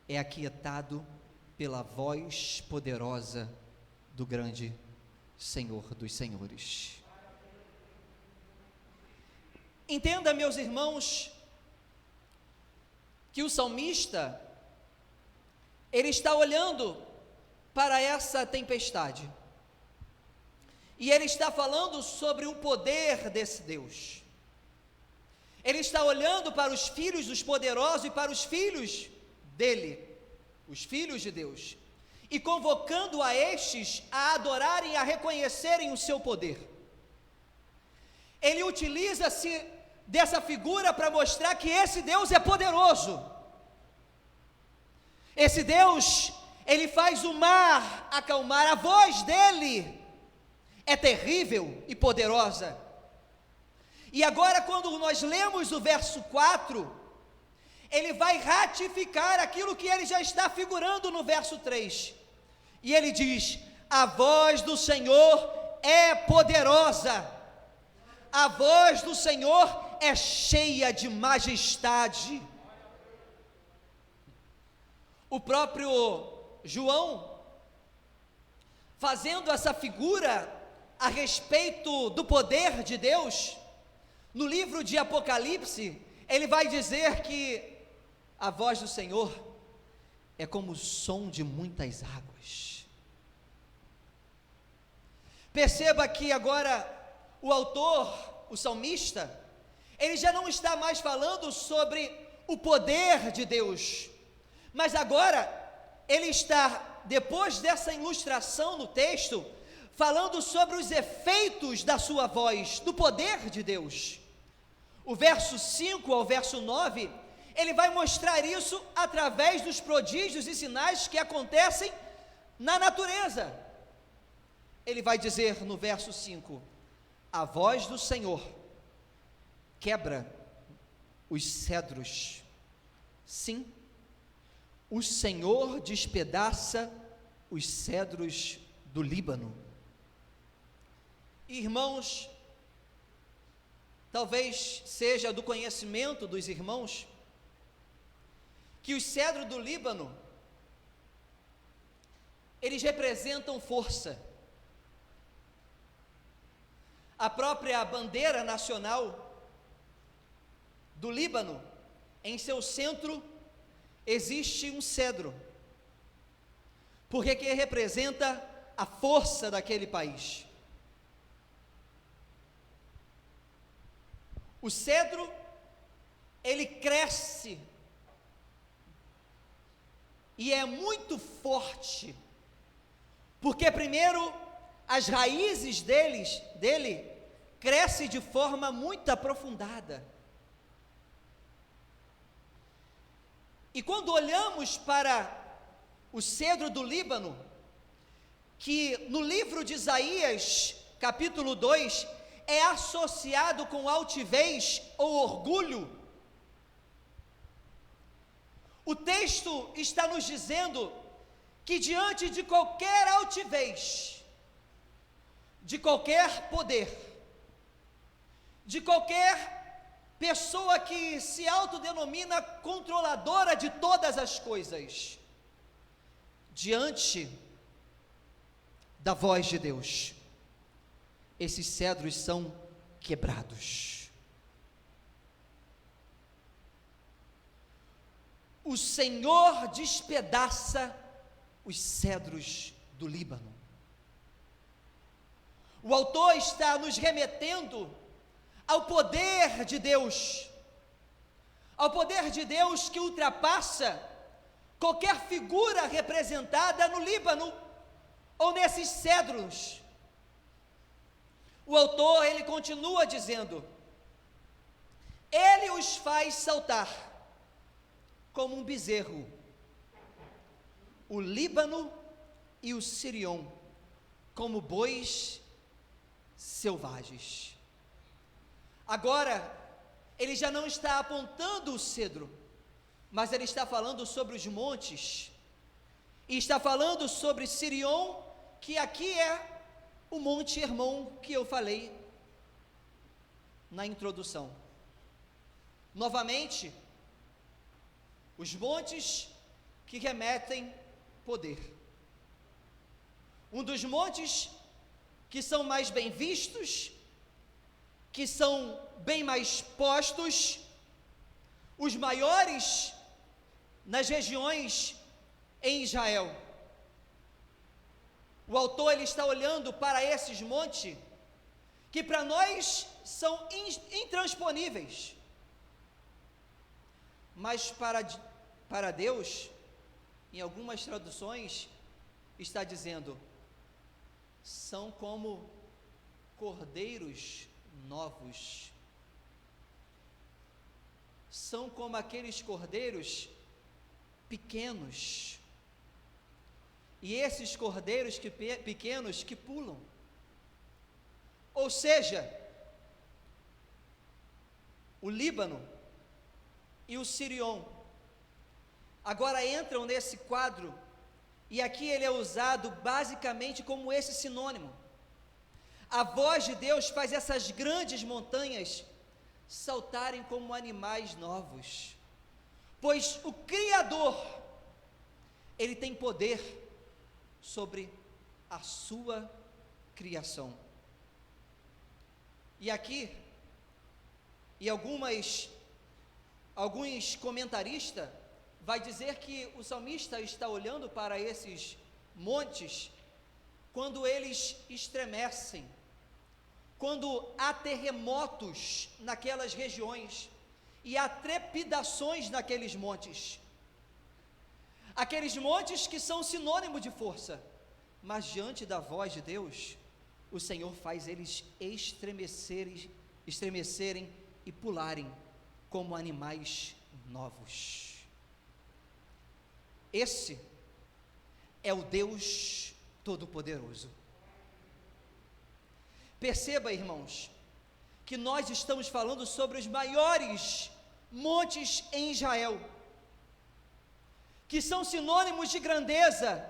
é aquietado pela voz poderosa do grande Senhor dos Senhores. Entenda, meus irmãos, que o salmista, ele está olhando para essa tempestade, e ele está falando sobre o poder desse Deus. Ele está olhando para os filhos dos poderosos e para os filhos dele, os filhos de Deus, e convocando a estes a adorarem e a reconhecerem o seu poder. Ele utiliza-se dessa figura para mostrar que esse Deus é poderoso. Esse Deus, ele faz o mar acalmar, a voz dele é terrível e poderosa. E agora, quando nós lemos o verso 4, ele vai ratificar aquilo que ele já está figurando no verso 3. E ele diz: a voz do Senhor é poderosa, a voz do Senhor é cheia de majestade. O próprio João, fazendo essa figura a respeito do poder de Deus, no livro de Apocalipse, ele vai dizer que a voz do Senhor é como o som de muitas águas. Perceba que agora o autor, o salmista, ele já não está mais falando sobre o poder de Deus, mas agora ele está, depois dessa ilustração no texto, falando sobre os efeitos da sua voz, do poder de Deus. O verso 5 ao verso 9, ele vai mostrar isso através dos prodígios e sinais que acontecem na natureza. Ele vai dizer no verso 5: a voz do Senhor quebra os cedros. Sim, o Senhor despedaça os cedros do Líbano. Irmãos, talvez seja do conhecimento dos irmãos, que os cedros do Líbano, eles representam força. A própria bandeira nacional do Líbano, em seu centro, existe um cedro, porque que representa a força daquele país. O cedro, ele cresce e é muito forte, porque primeiro as raízes dele crescem de forma muito aprofundada. E quando olhamos para o cedro do Líbano, que no livro de Isaías, capítulo 2, é associado com altivez ou orgulho, o texto está nos dizendo que diante de qualquer altivez, de qualquer poder, de qualquer pessoa que se autodenomina controladora de todas as coisas, diante da voz de Deus, esses cedros são quebrados. O Senhor despedaça os cedros do Líbano. O autor está nos remetendo ao poder de Deus, ao poder de Deus que ultrapassa qualquer figura representada no Líbano ou nesses cedros. O autor, ele continua dizendo: ele os faz saltar como um bezerro, o Líbano e o Sirion como bois selvagens. Agora, ele já não está apontando o cedro, mas ele está falando sobre os montes, e está falando sobre Sirion, que aqui é o Monte Hermon que eu falei na introdução. Novamente, os montes que remetem poder. Um dos montes que são mais bem vistos, que são bem mais postos, os maiores nas regiões em Israel. O autor, ele está olhando para esses montes que para nós são intransponíveis, mas para Deus, em algumas traduções, está dizendo, são como cordeiros novos, são como aqueles cordeiros pequenos, e esses cordeiros pequenos que pulam, ou seja, o Líbano e o Sirion agora entram nesse quadro, e aqui ele é usado basicamente como esse sinônimo. A voz de Deus faz essas grandes montanhas saltarem como animais novos, pois o Criador, Ele tem poder sobre a sua criação. E aqui, alguns comentaristas vai dizer que o salmista está olhando para esses montes quando eles estremecem, quando há terremotos naquelas regiões e há trepidações naqueles montes. Aqueles montes que são sinônimo de força, mas diante da voz de Deus, o Senhor faz eles estremecerem e pularem como animais novos. Esse é o Deus Todo-Poderoso. Perceba, irmãos, que nós estamos falando sobre os maiores montes em Israel, que são sinônimos de grandeza,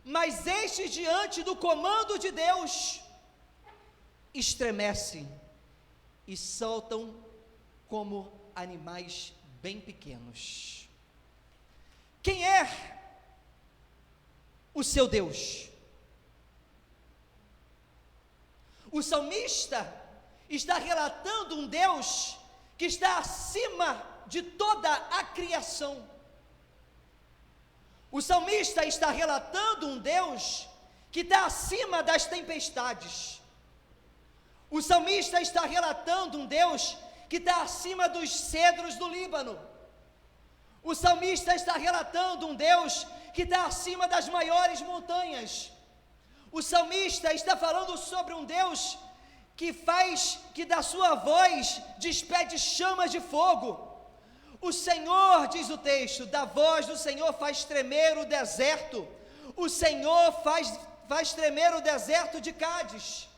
mas estes, diante do comando de Deus, estremecem e saltam como animais bem pequenos. Quem é o seu Deus? O salmista está relatando um Deus que está acima de toda a criação. O salmista está relatando um Deus que está acima das tempestades. O salmista está relatando um Deus que está acima dos cedros do Líbano. O salmista está relatando um Deus que está acima das maiores montanhas. O salmista está falando sobre um Deus que faz que da sua voz despede chamas de fogo. O Senhor, diz o texto, da voz do Senhor faz tremer o deserto. O Senhor faz tremer o deserto de Cádiz.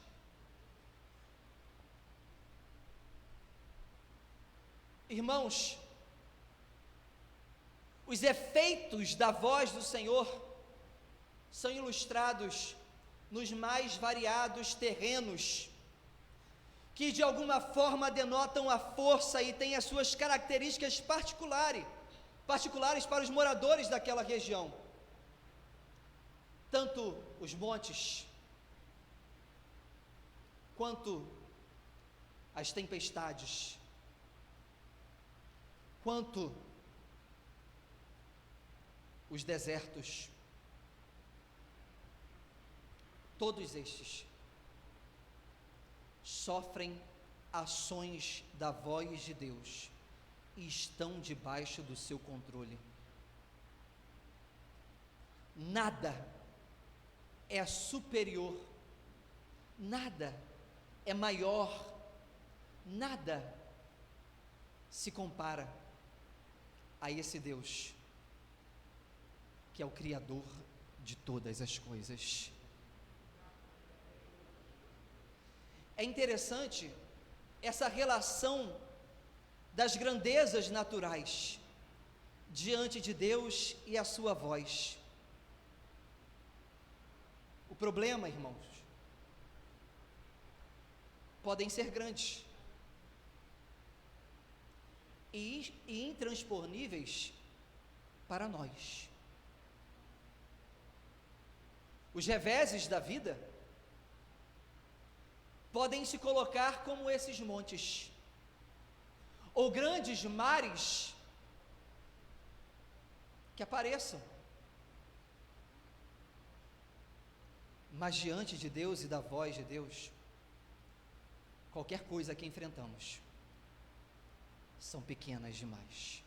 Irmãos, os efeitos da voz do Senhor são ilustrados nos mais variados terrenos, que de alguma forma denotam a força e têm as suas características particulares para os moradores daquela região. Tanto os montes, quanto as tempestades, quanto os desertos, todos estes sofrem ações da voz de Deus e estão debaixo do seu controle. Nada é superior, nada é maior, nada se compara a esse Deus, que é o Criador de todas as coisas. É interessante essa relação das grandezas naturais diante de Deus e a sua voz. O problema, irmãos, podem ser grandes e intransponíveis para nós. Os reveses da vida podem se colocar como esses montes, ou grandes mares que apareçam, mas diante de Deus e da voz de Deus, qualquer coisa que enfrentamos são pequenas demais.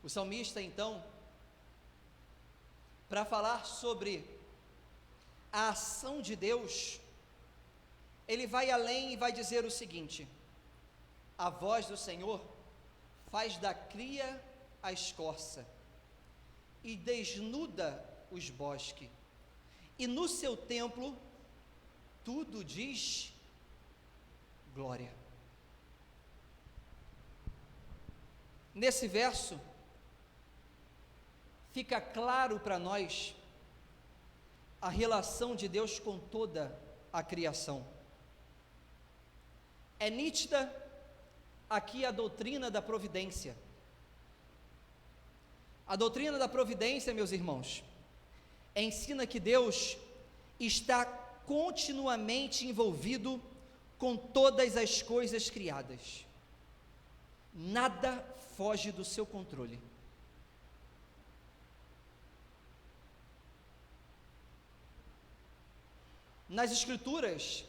O salmista, então, para falar sobre a ação de Deus, ele vai além e vai dizer o seguinte: a voz do Senhor faz da cria a escorça e desnuda os bosques, e no seu templo tudo diz glória. Nesse verso fica claro para nós a relação de Deus com toda a criação. É nítida aqui a doutrina da providência. A doutrina da providência, meus irmãos, ensina que Deus está continuamente envolvido com todas as coisas criadas. Nada foge do seu controle. Nas Escrituras,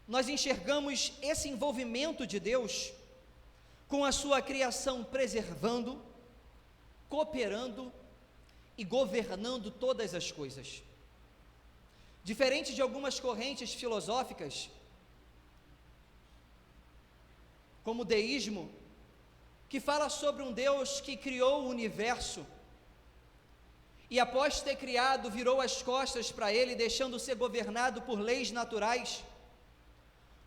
nós enxergamos esse envolvimento de Deus com a sua criação, preservando, cooperando e governando todas as coisas. Diferente de algumas correntes filosóficas, como o deísmo, que fala sobre um Deus que criou o universo e após ter criado, virou as costas para ele, deixando ser governado por leis naturais,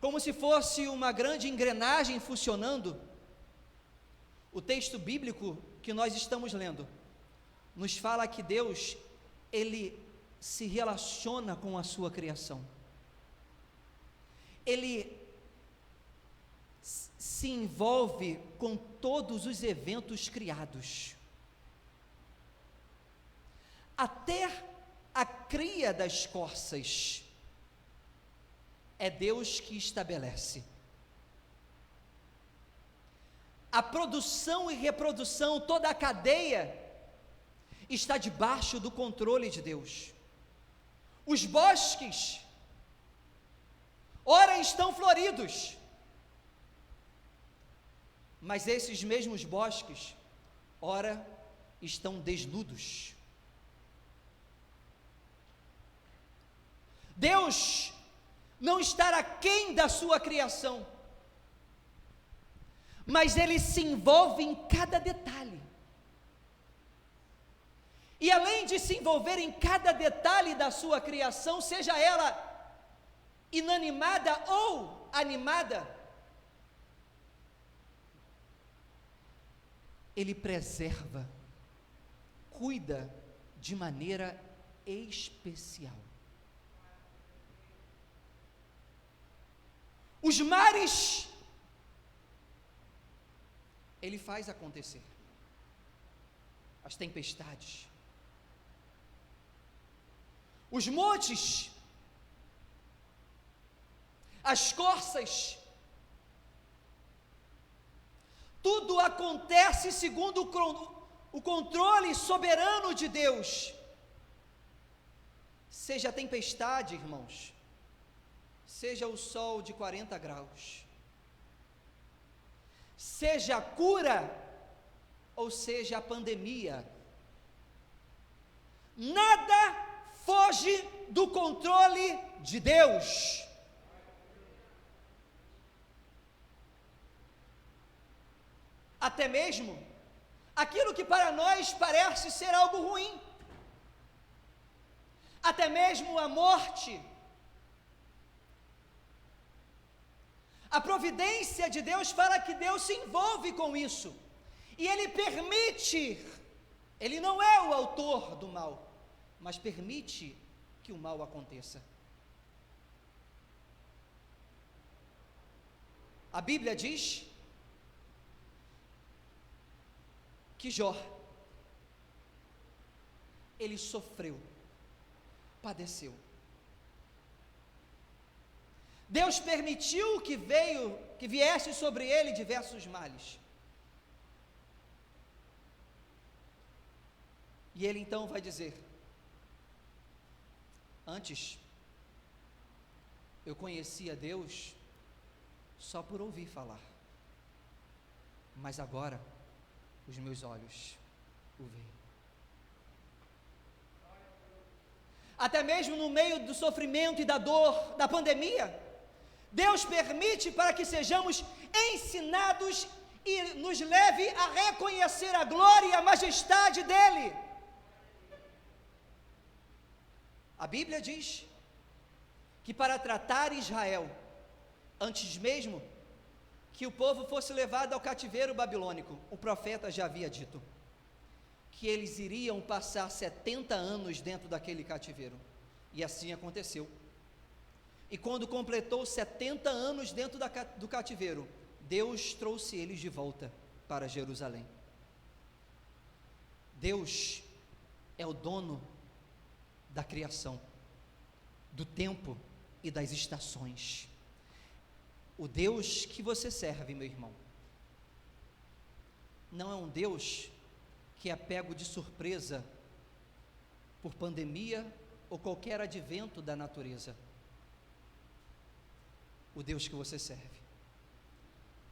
como se fosse uma grande engrenagem funcionando. O texto bíblico que nós estamos lendo nos fala que Deus, ele se relaciona com a sua criação. Ele se envolve com todos os eventos criados. Até a cria das corças é Deus que estabelece. A produção e reprodução, toda a cadeia está debaixo do controle de Deus. Os bosques, ora estão floridos, mas esses mesmos bosques, ora estão desnudos. Deus não está aquém da sua criação, mas Ele se envolve em cada detalhe. E além de se envolver em cada detalhe da sua criação, seja ela inanimada ou animada, Ele preserva, cuida de maneira especial. Os mares, Ele faz acontecer. As tempestades. Os montes, as corças, tudo acontece segundo o controle soberano de Deus. Seja a tempestade, irmãos, seja o sol de 40 graus, seja a cura, ou seja a pandemia, nada foge do controle de Deus. Até mesmo aquilo que para nós parece ser algo ruim, até mesmo a morte, a providência de Deus fala que Deus se envolve com isso, e Ele permite, Ele não é o autor do mal, mas permite que o mal aconteça. A Bíblia diz que Jó, ele sofreu, padeceu. Deus permitiu que viesse sobre ele diversos males. E ele então vai dizer: antes, eu conhecia Deus só por ouvir falar, mas agora os meus olhos o veem. Até mesmo no meio do sofrimento e da dor, da pandemia, Deus permite para que sejamos ensinados e nos leve a reconhecer a glória e a majestade dEle. A Bíblia diz que para tratar Israel, antes mesmo que o povo fosse levado ao cativeiro babilônico, o profeta já havia dito que eles iriam passar 70 anos dentro daquele cativeiro. E assim aconteceu. E quando completou 70 anos dentro do cativeiro, Deus trouxe eles de volta para Jerusalém. Deus é o dono da criação, do tempo e das estações. O Deus que você serve, meu irmão, não é um Deus que é pego de surpresa por pandemia ou qualquer advento da natureza. O Deus que você serve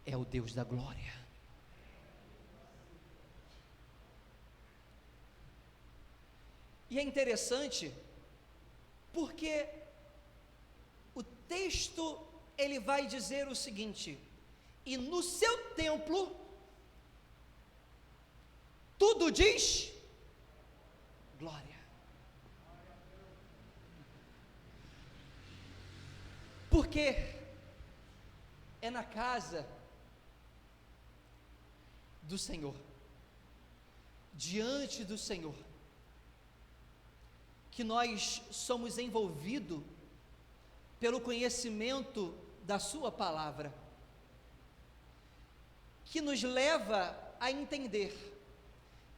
é o Deus da glória. E é interessante porque o texto ele vai dizer o seguinte: e no seu templo tudo diz glória. Porque é na casa do Senhor, diante do Senhor, que nós somos envolvidos pelo conhecimento da sua palavra, que nos leva a entender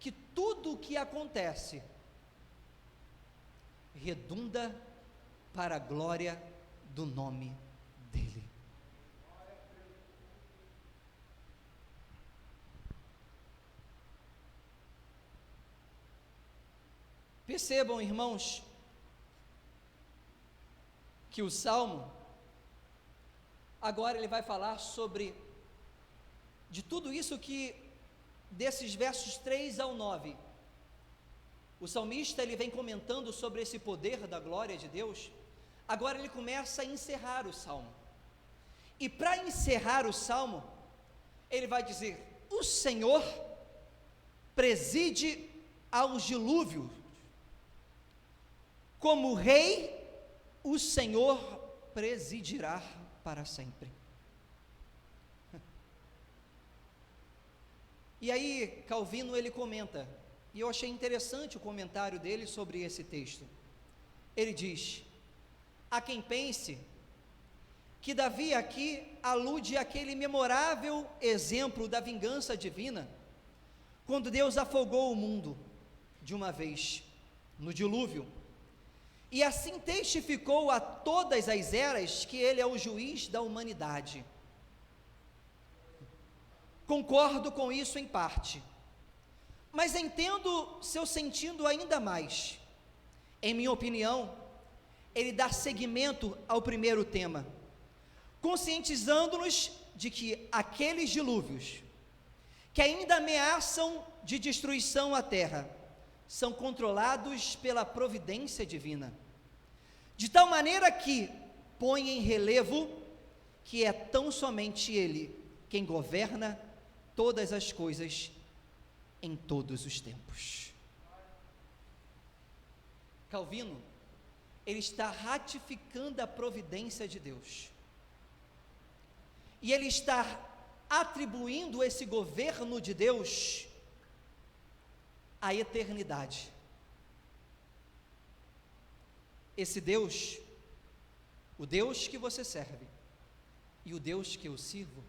que tudo o que acontece redunda para a glória do nome dele. Percebam, irmãos, que o Salmo, agora ele vai falar sobre, de tudo isso que, desses versos 3 ao 9, o salmista ele vem comentando sobre esse poder da glória de Deus. Agora ele começa a encerrar o Salmo, e para encerrar o Salmo, ele vai dizer: o Senhor preside aos dilúvios, como rei, o Senhor presidirá para sempre. E aí Calvino ele comenta, e eu achei interessante o comentário dele sobre esse texto. Ele diz: há quem pense que Davi aqui alude àquele memorável exemplo da vingança divina, quando Deus afogou o mundo de uma vez no dilúvio, e assim testificou a todas as eras que ele é o juiz da humanidade. Concordo com isso em parte, mas entendo seu sentido ainda mais. Em minha opinião, ele dá seguimento ao primeiro tema, conscientizando-nos de que aqueles dilúvios que ainda ameaçam de destruição a terra são controlados pela providência divina, de tal maneira que põe em relevo que é tão somente Ele quem governa todas as coisas em todos os tempos. Calvino, ele está ratificando a providência de Deus, e ele está atribuindo esse governo de Deus à eternidade. Esse Deus, o Deus que você serve e o Deus que eu sirvo,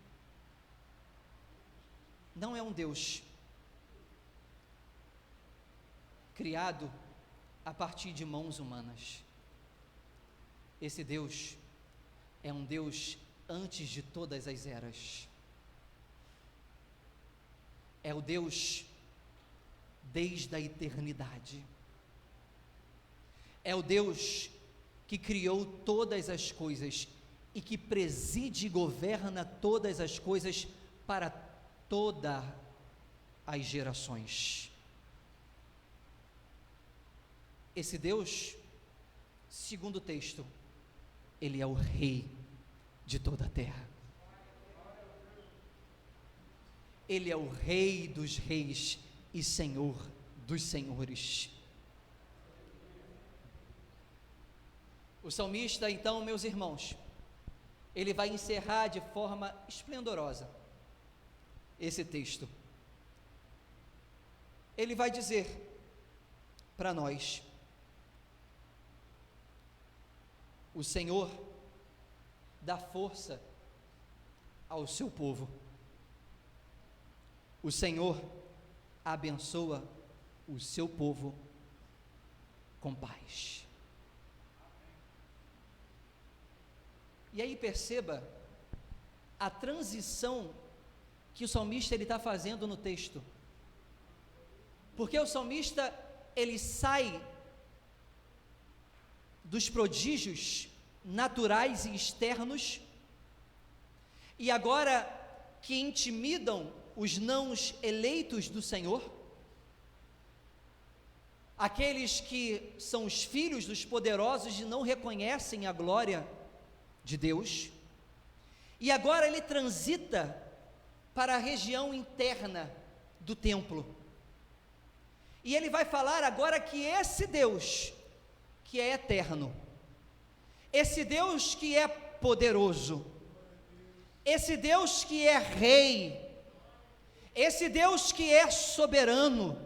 não é um Deus criado a partir de mãos humanas. Esse Deus é um Deus antes de todas as eras. É o Deus desde a eternidade. É o Deus que criou todas as coisas e que preside e governa todas as coisas para todas as gerações. Esse Deus, segundo o texto, ele é o rei de toda a terra. Ele é o rei dos reis e senhor dos senhores. O salmista, então, meus irmãos, ele vai encerrar de forma esplendorosa esse texto. ele vai dizer para nós: o Senhor dá força ao seu povo, o Senhor abençoa o seu povo com paz. E aí perceba a transição que o salmista ele está fazendo no texto, porque o salmista ele sai dos prodígios naturais e externos, e agora que intimidam os não eleitos do Senhor, aqueles que são os filhos dos poderosos e não reconhecem a glória de Deus, e agora ele transita para a região interna do templo, e ele vai falar agora que esse Deus, que é eterno, esse Deus que é poderoso, esse Deus que é rei, esse Deus que é soberano,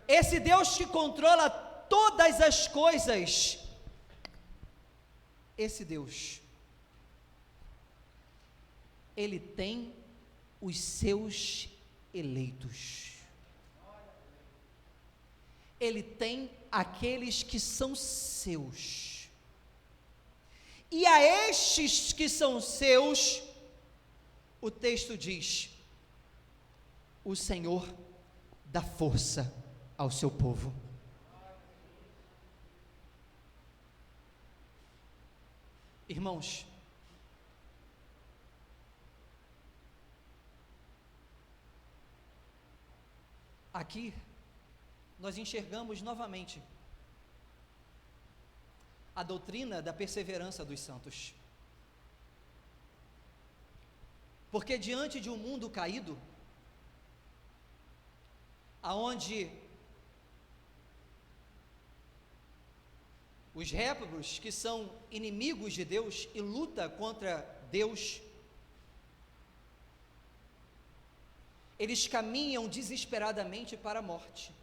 esse Deus que controla todas as coisas, esse Deus, ele tem os seus eleitos, ele tem aqueles que são seus, e a estes que são seus, o texto diz: o Senhor dá força ao seu povo. Irmãos, aqui nós enxergamos novamente a doutrina da perseverança dos santos, porque diante de um mundo caído, aonde os réprobos, que são inimigos de Deus e lutam contra Deus, eles caminham desesperadamente para a morte.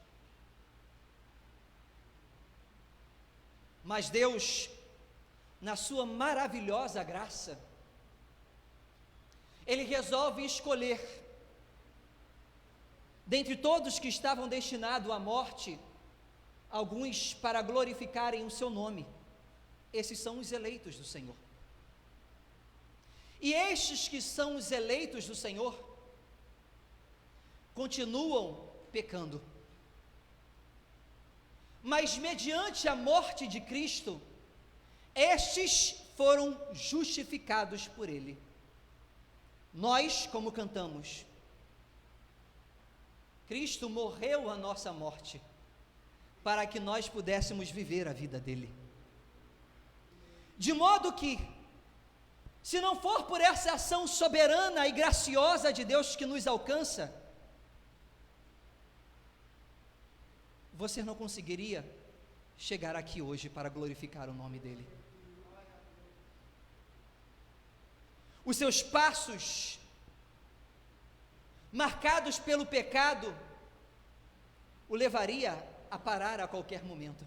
Mas Deus, na sua maravilhosa graça, Ele resolve escolher, dentre todos que estavam destinados à morte, alguns para glorificarem o seu nome. Esses são os eleitos do Senhor. E estes que são os eleitos do Senhor continuam pecando, mas mediante a morte de Cristo, estes foram justificados por Ele. Nós, como cantamos, Cristo morreu a nossa morte, para que nós pudéssemos viver a vida dele. De modo que, se não for por essa ação soberana e graciosa de Deus que nos alcança, você não conseguiria chegar aqui hoje para glorificar o nome dele. Os seus passos, marcados pelo pecado, o levaria a parar a qualquer momento.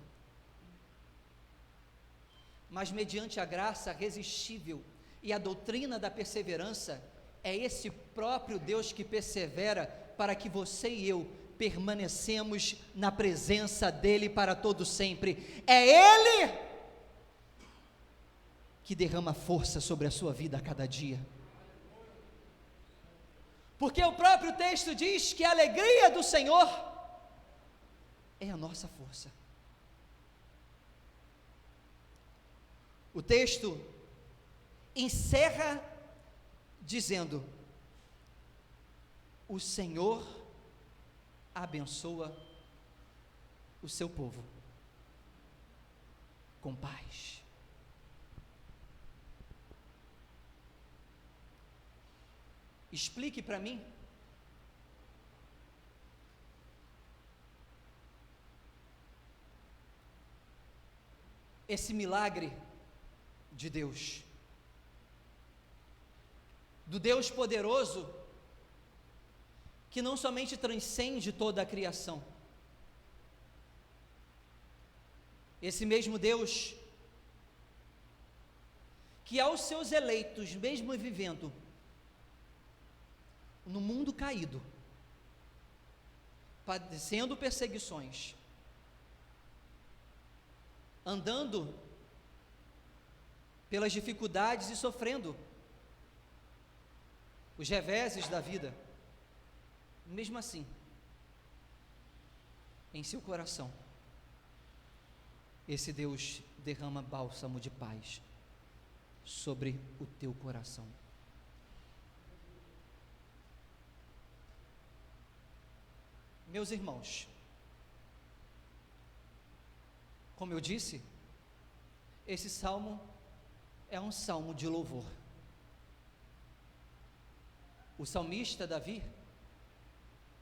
Mas mediante a graça irresistível e a doutrina da perseverança, é esse próprio Deus que persevera para que você e eu permanecemos na presença dele para todo sempre. É ele que derrama força sobre a sua vida a cada dia, porque o próprio texto diz que a alegria do Senhor é a nossa força. O texto encerra dizendo: o Senhor abençoa o seu povo com paz. Explique para mim esse milagre de Deus, do Deus poderoso, que não somente transcende toda a criação, esse mesmo Deus que aos seus eleitos, mesmo vivendo no mundo caído, padecendo perseguições, andando pelas dificuldades e sofrendo os reveses da vida, mesmo assim, em seu coração, esse Deus derrama bálsamo de paz sobre o teu coração. Meus irmãos, como eu disse, esse salmo é um salmo de louvor. O salmista Davi,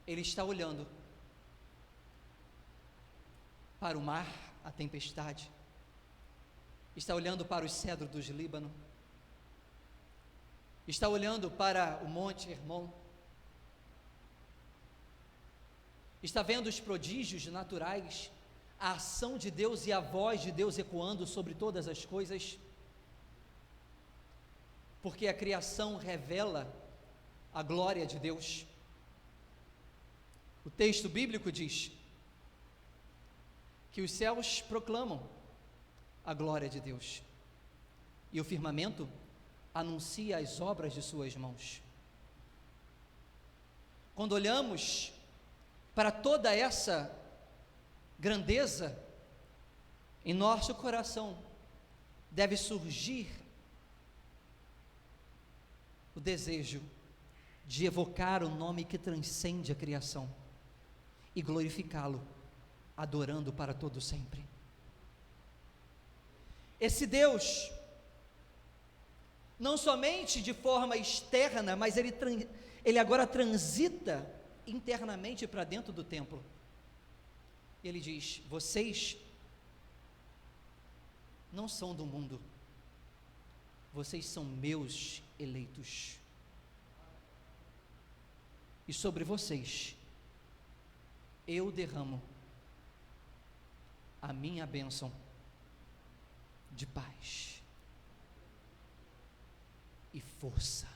ele está olhando para o mar, a tempestade, está olhando para os cedros do Líbano, está olhando para o Monte Hermon, está vendo os prodígios naturais, a ação de Deus e a voz de Deus ecoando sobre todas as coisas, porque a criação revela a glória de Deus. O texto bíblico diz que os céus proclamam a glória de Deus e o firmamento anuncia as obras de suas mãos. Quando olhamos para toda essa grandeza, em nosso coração deve surgir o desejo de evocar o nome que transcende a criação e glorificá-lo, adorando para todo sempre. Esse Deus, não somente de forma externa, mas ele agora transita internamente para dentro do templo. Ele diz: vocês não são do mundo, vocês são meus eleitos, e sobre vocês eu derramo a minha bênção de paz e força.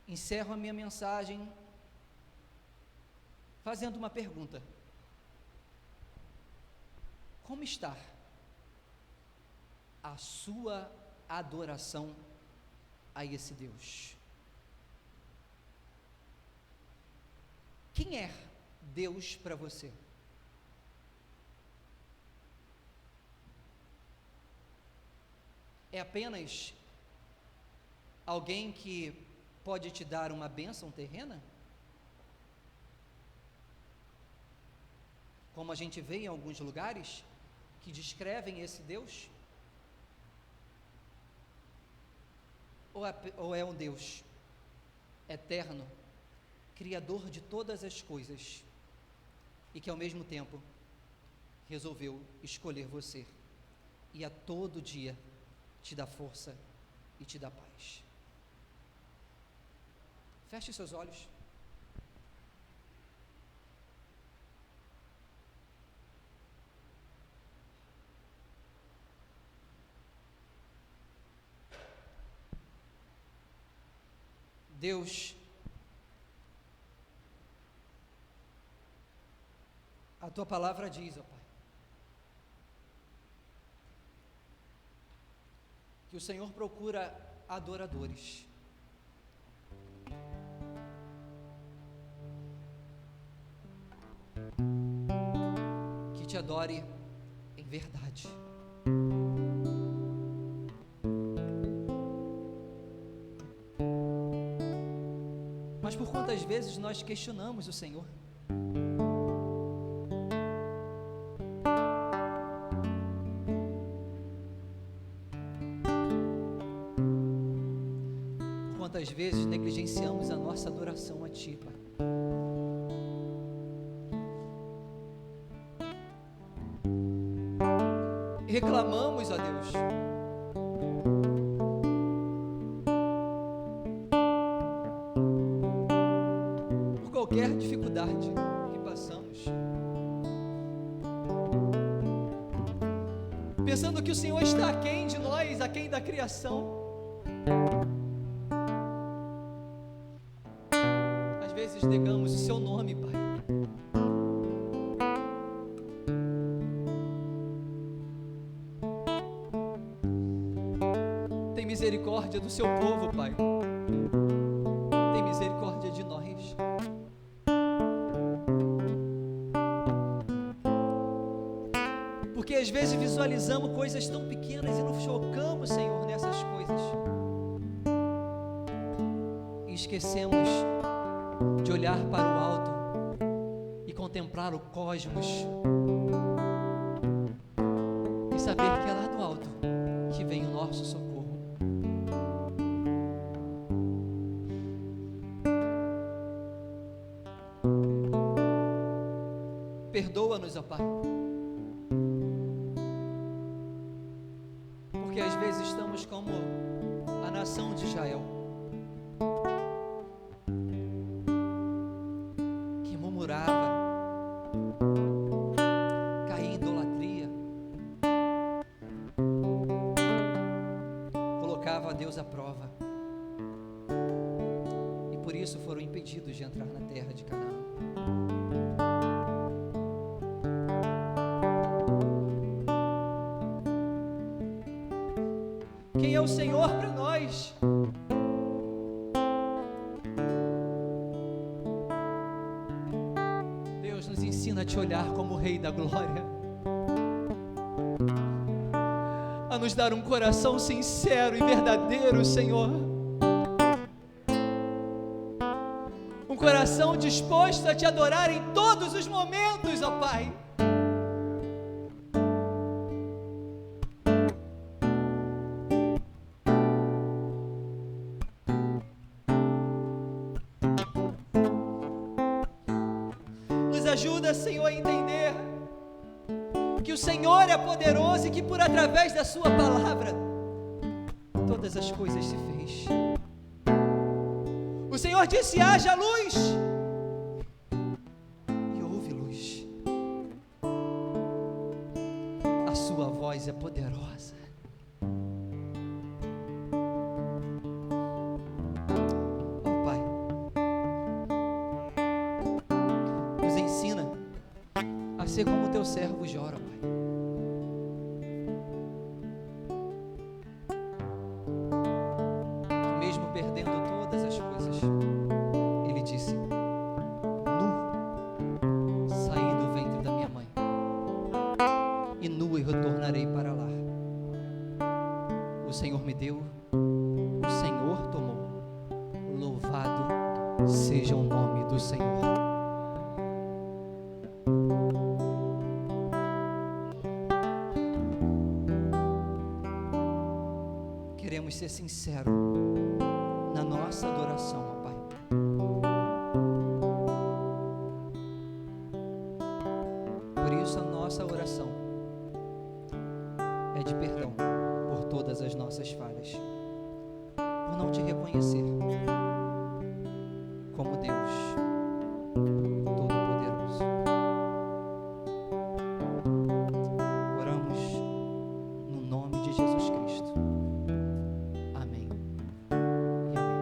Encerro a minha mensagem fazendo uma pergunta: como está a sua adoração a esse Deus? Quem é Deus para você? É apenas alguém que pode te dar uma bênção terrena? Como a gente vê em alguns lugares que descrevem esse Deus? Ou é um Deus eterno, criador de todas as coisas, e que ao mesmo tempo resolveu escolher você e a todo dia te dá força e te dá paz? Feche seus olhos. Deus, a tua palavra diz, ó Pai, que o Senhor procura adoradores. Que te adore em verdade. Mas por quantas vezes nós questionamos o Senhor? Por quantas vezes negligenciamos a nossa adoração a Ti, Pai? E reclamamos a Deus pensando que o Senhor está aquém de nós, aquém da criação. Às vezes negamos o seu nome, Pai. Tem misericórdia do seu povo, Pai. Tem misericórdia de nós. Porque às vezes visualizamos coisas tão pequenas e nos chocamos, Senhor, nessas coisas. E esquecemos de olhar para o alto e contemplar o cosmos. E saber que é lá do alto que vem o nosso socorro. Perdoa-nos, ó Pai. Porque às vezes estamos como a nação de Israel, que murmurava, caía em idolatria, colocava a Deus à prova, e por isso foram impedidos de entrar na terra de Canaã. Quem é o Senhor para nós? Deus nos ensina a te olhar como o Rei da Glória, a nos dar um coração sincero e verdadeiro, Senhor, um coração disposto a te adorar em todos os momentos, ó Pai. Ajuda, Senhor, a entender que o Senhor é poderoso e que por através da sua palavra todas as coisas se fez. O Senhor disse: haja luz, e houve luz. A sua voz é poderosa. Ser como teu servo ora, Pai. Que mesmo perdendo todas as coisas, Ele disse: nu saí do ventre da minha mãe, e nu eu retornarei para lá. O Senhor me deu, o Senhor tomou. Louvado seja o nome do Senhor. Queremos ser sinceros na nossa adoração, ó Pai. Por isso a nossa oração é de perdão por todas as nossas falhas, por não te reconhecer como Deus Todo-Poderoso. Oramos no nome de Jesus Cristo. Amém e amém.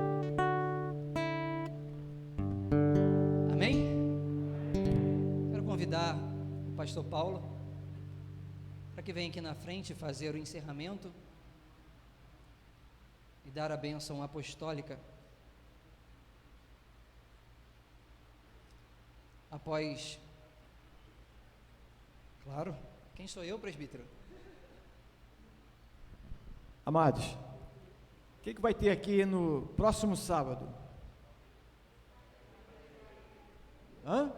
Amém? Quero convidar o pastor Paulo para que venha aqui na frente fazer o encerramento e dar a bênção apostólica. Após, claro, quem sou eu, presbítero? Amados, o que vai ter aqui no próximo sábado? Hã?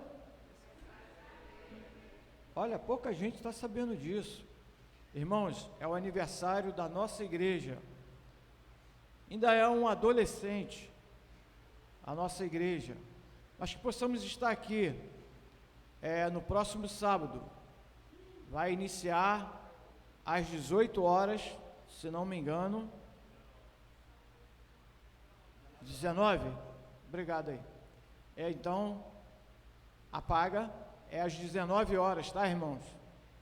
Olha, pouca gente está sabendo disso. Irmãos, é o aniversário da nossa igreja. Ainda é um adolescente, a nossa igreja. Mas que possamos estar aqui no próximo sábado. Vai iniciar às 18 horas, se não me engano. 19? Obrigado aí. Então, apaga, é às 19 horas, tá, irmãos?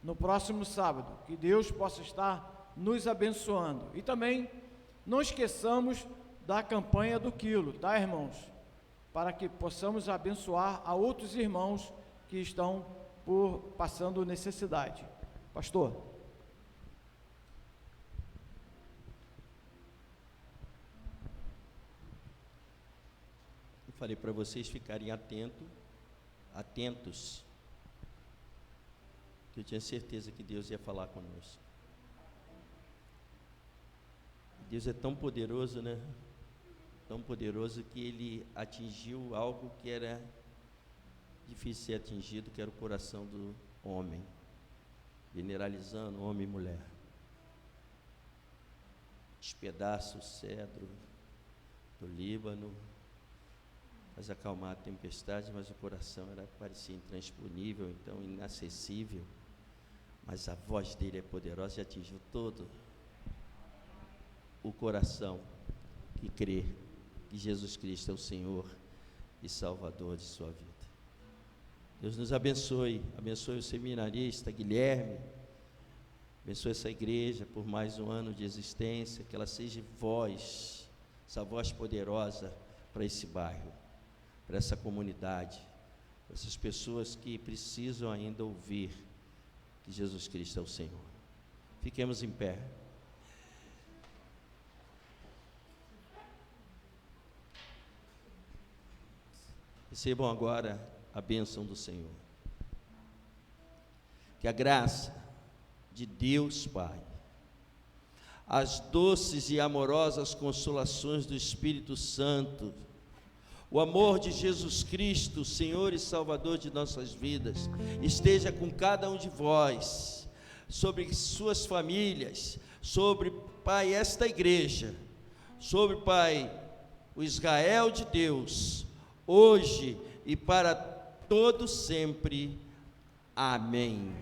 no próximo sábado. Que Deus possa estar nos abençoando. E também não esqueçamos da campanha do quilo, tá, irmãos? Para que possamos abençoar a outros irmãos que estão passando necessidade. Pastor. Eu falei para vocês ficarem atentos, que eu tinha certeza que Deus ia falar conosco. Deus é tão poderoso, né? Tão poderoso que Ele atingiu algo que era difícil ser atingido, que era o coração do homem, generalizando homem e mulher. Despedaça o cedro do Líbano, faz acalmar a tempestade, mas o coração parecia intransponível, então inacessível. Mas a voz dele é poderosa e atingiu todo o coração que crê que Jesus Cristo é o Senhor e Salvador de sua vida. Deus nos abençoe, abençoe o seminarista Guilherme, abençoe essa igreja por mais um ano de existência, que ela seja voz, essa voz poderosa para esse bairro, para essa comunidade, para essas pessoas que precisam ainda ouvir que Jesus Cristo é o Senhor. Fiquemos em pé. Recebam agora a bênção do Senhor. Que a graça de Deus Pai, as doces e amorosas consolações do Espírito Santo, o amor de Jesus Cristo, Senhor e Salvador de nossas vidas, esteja com cada um de vós, sobre suas famílias, sobre, Pai, esta igreja, sobre, Pai, o Israel de Deus, hoje e para todo sempre. Amém.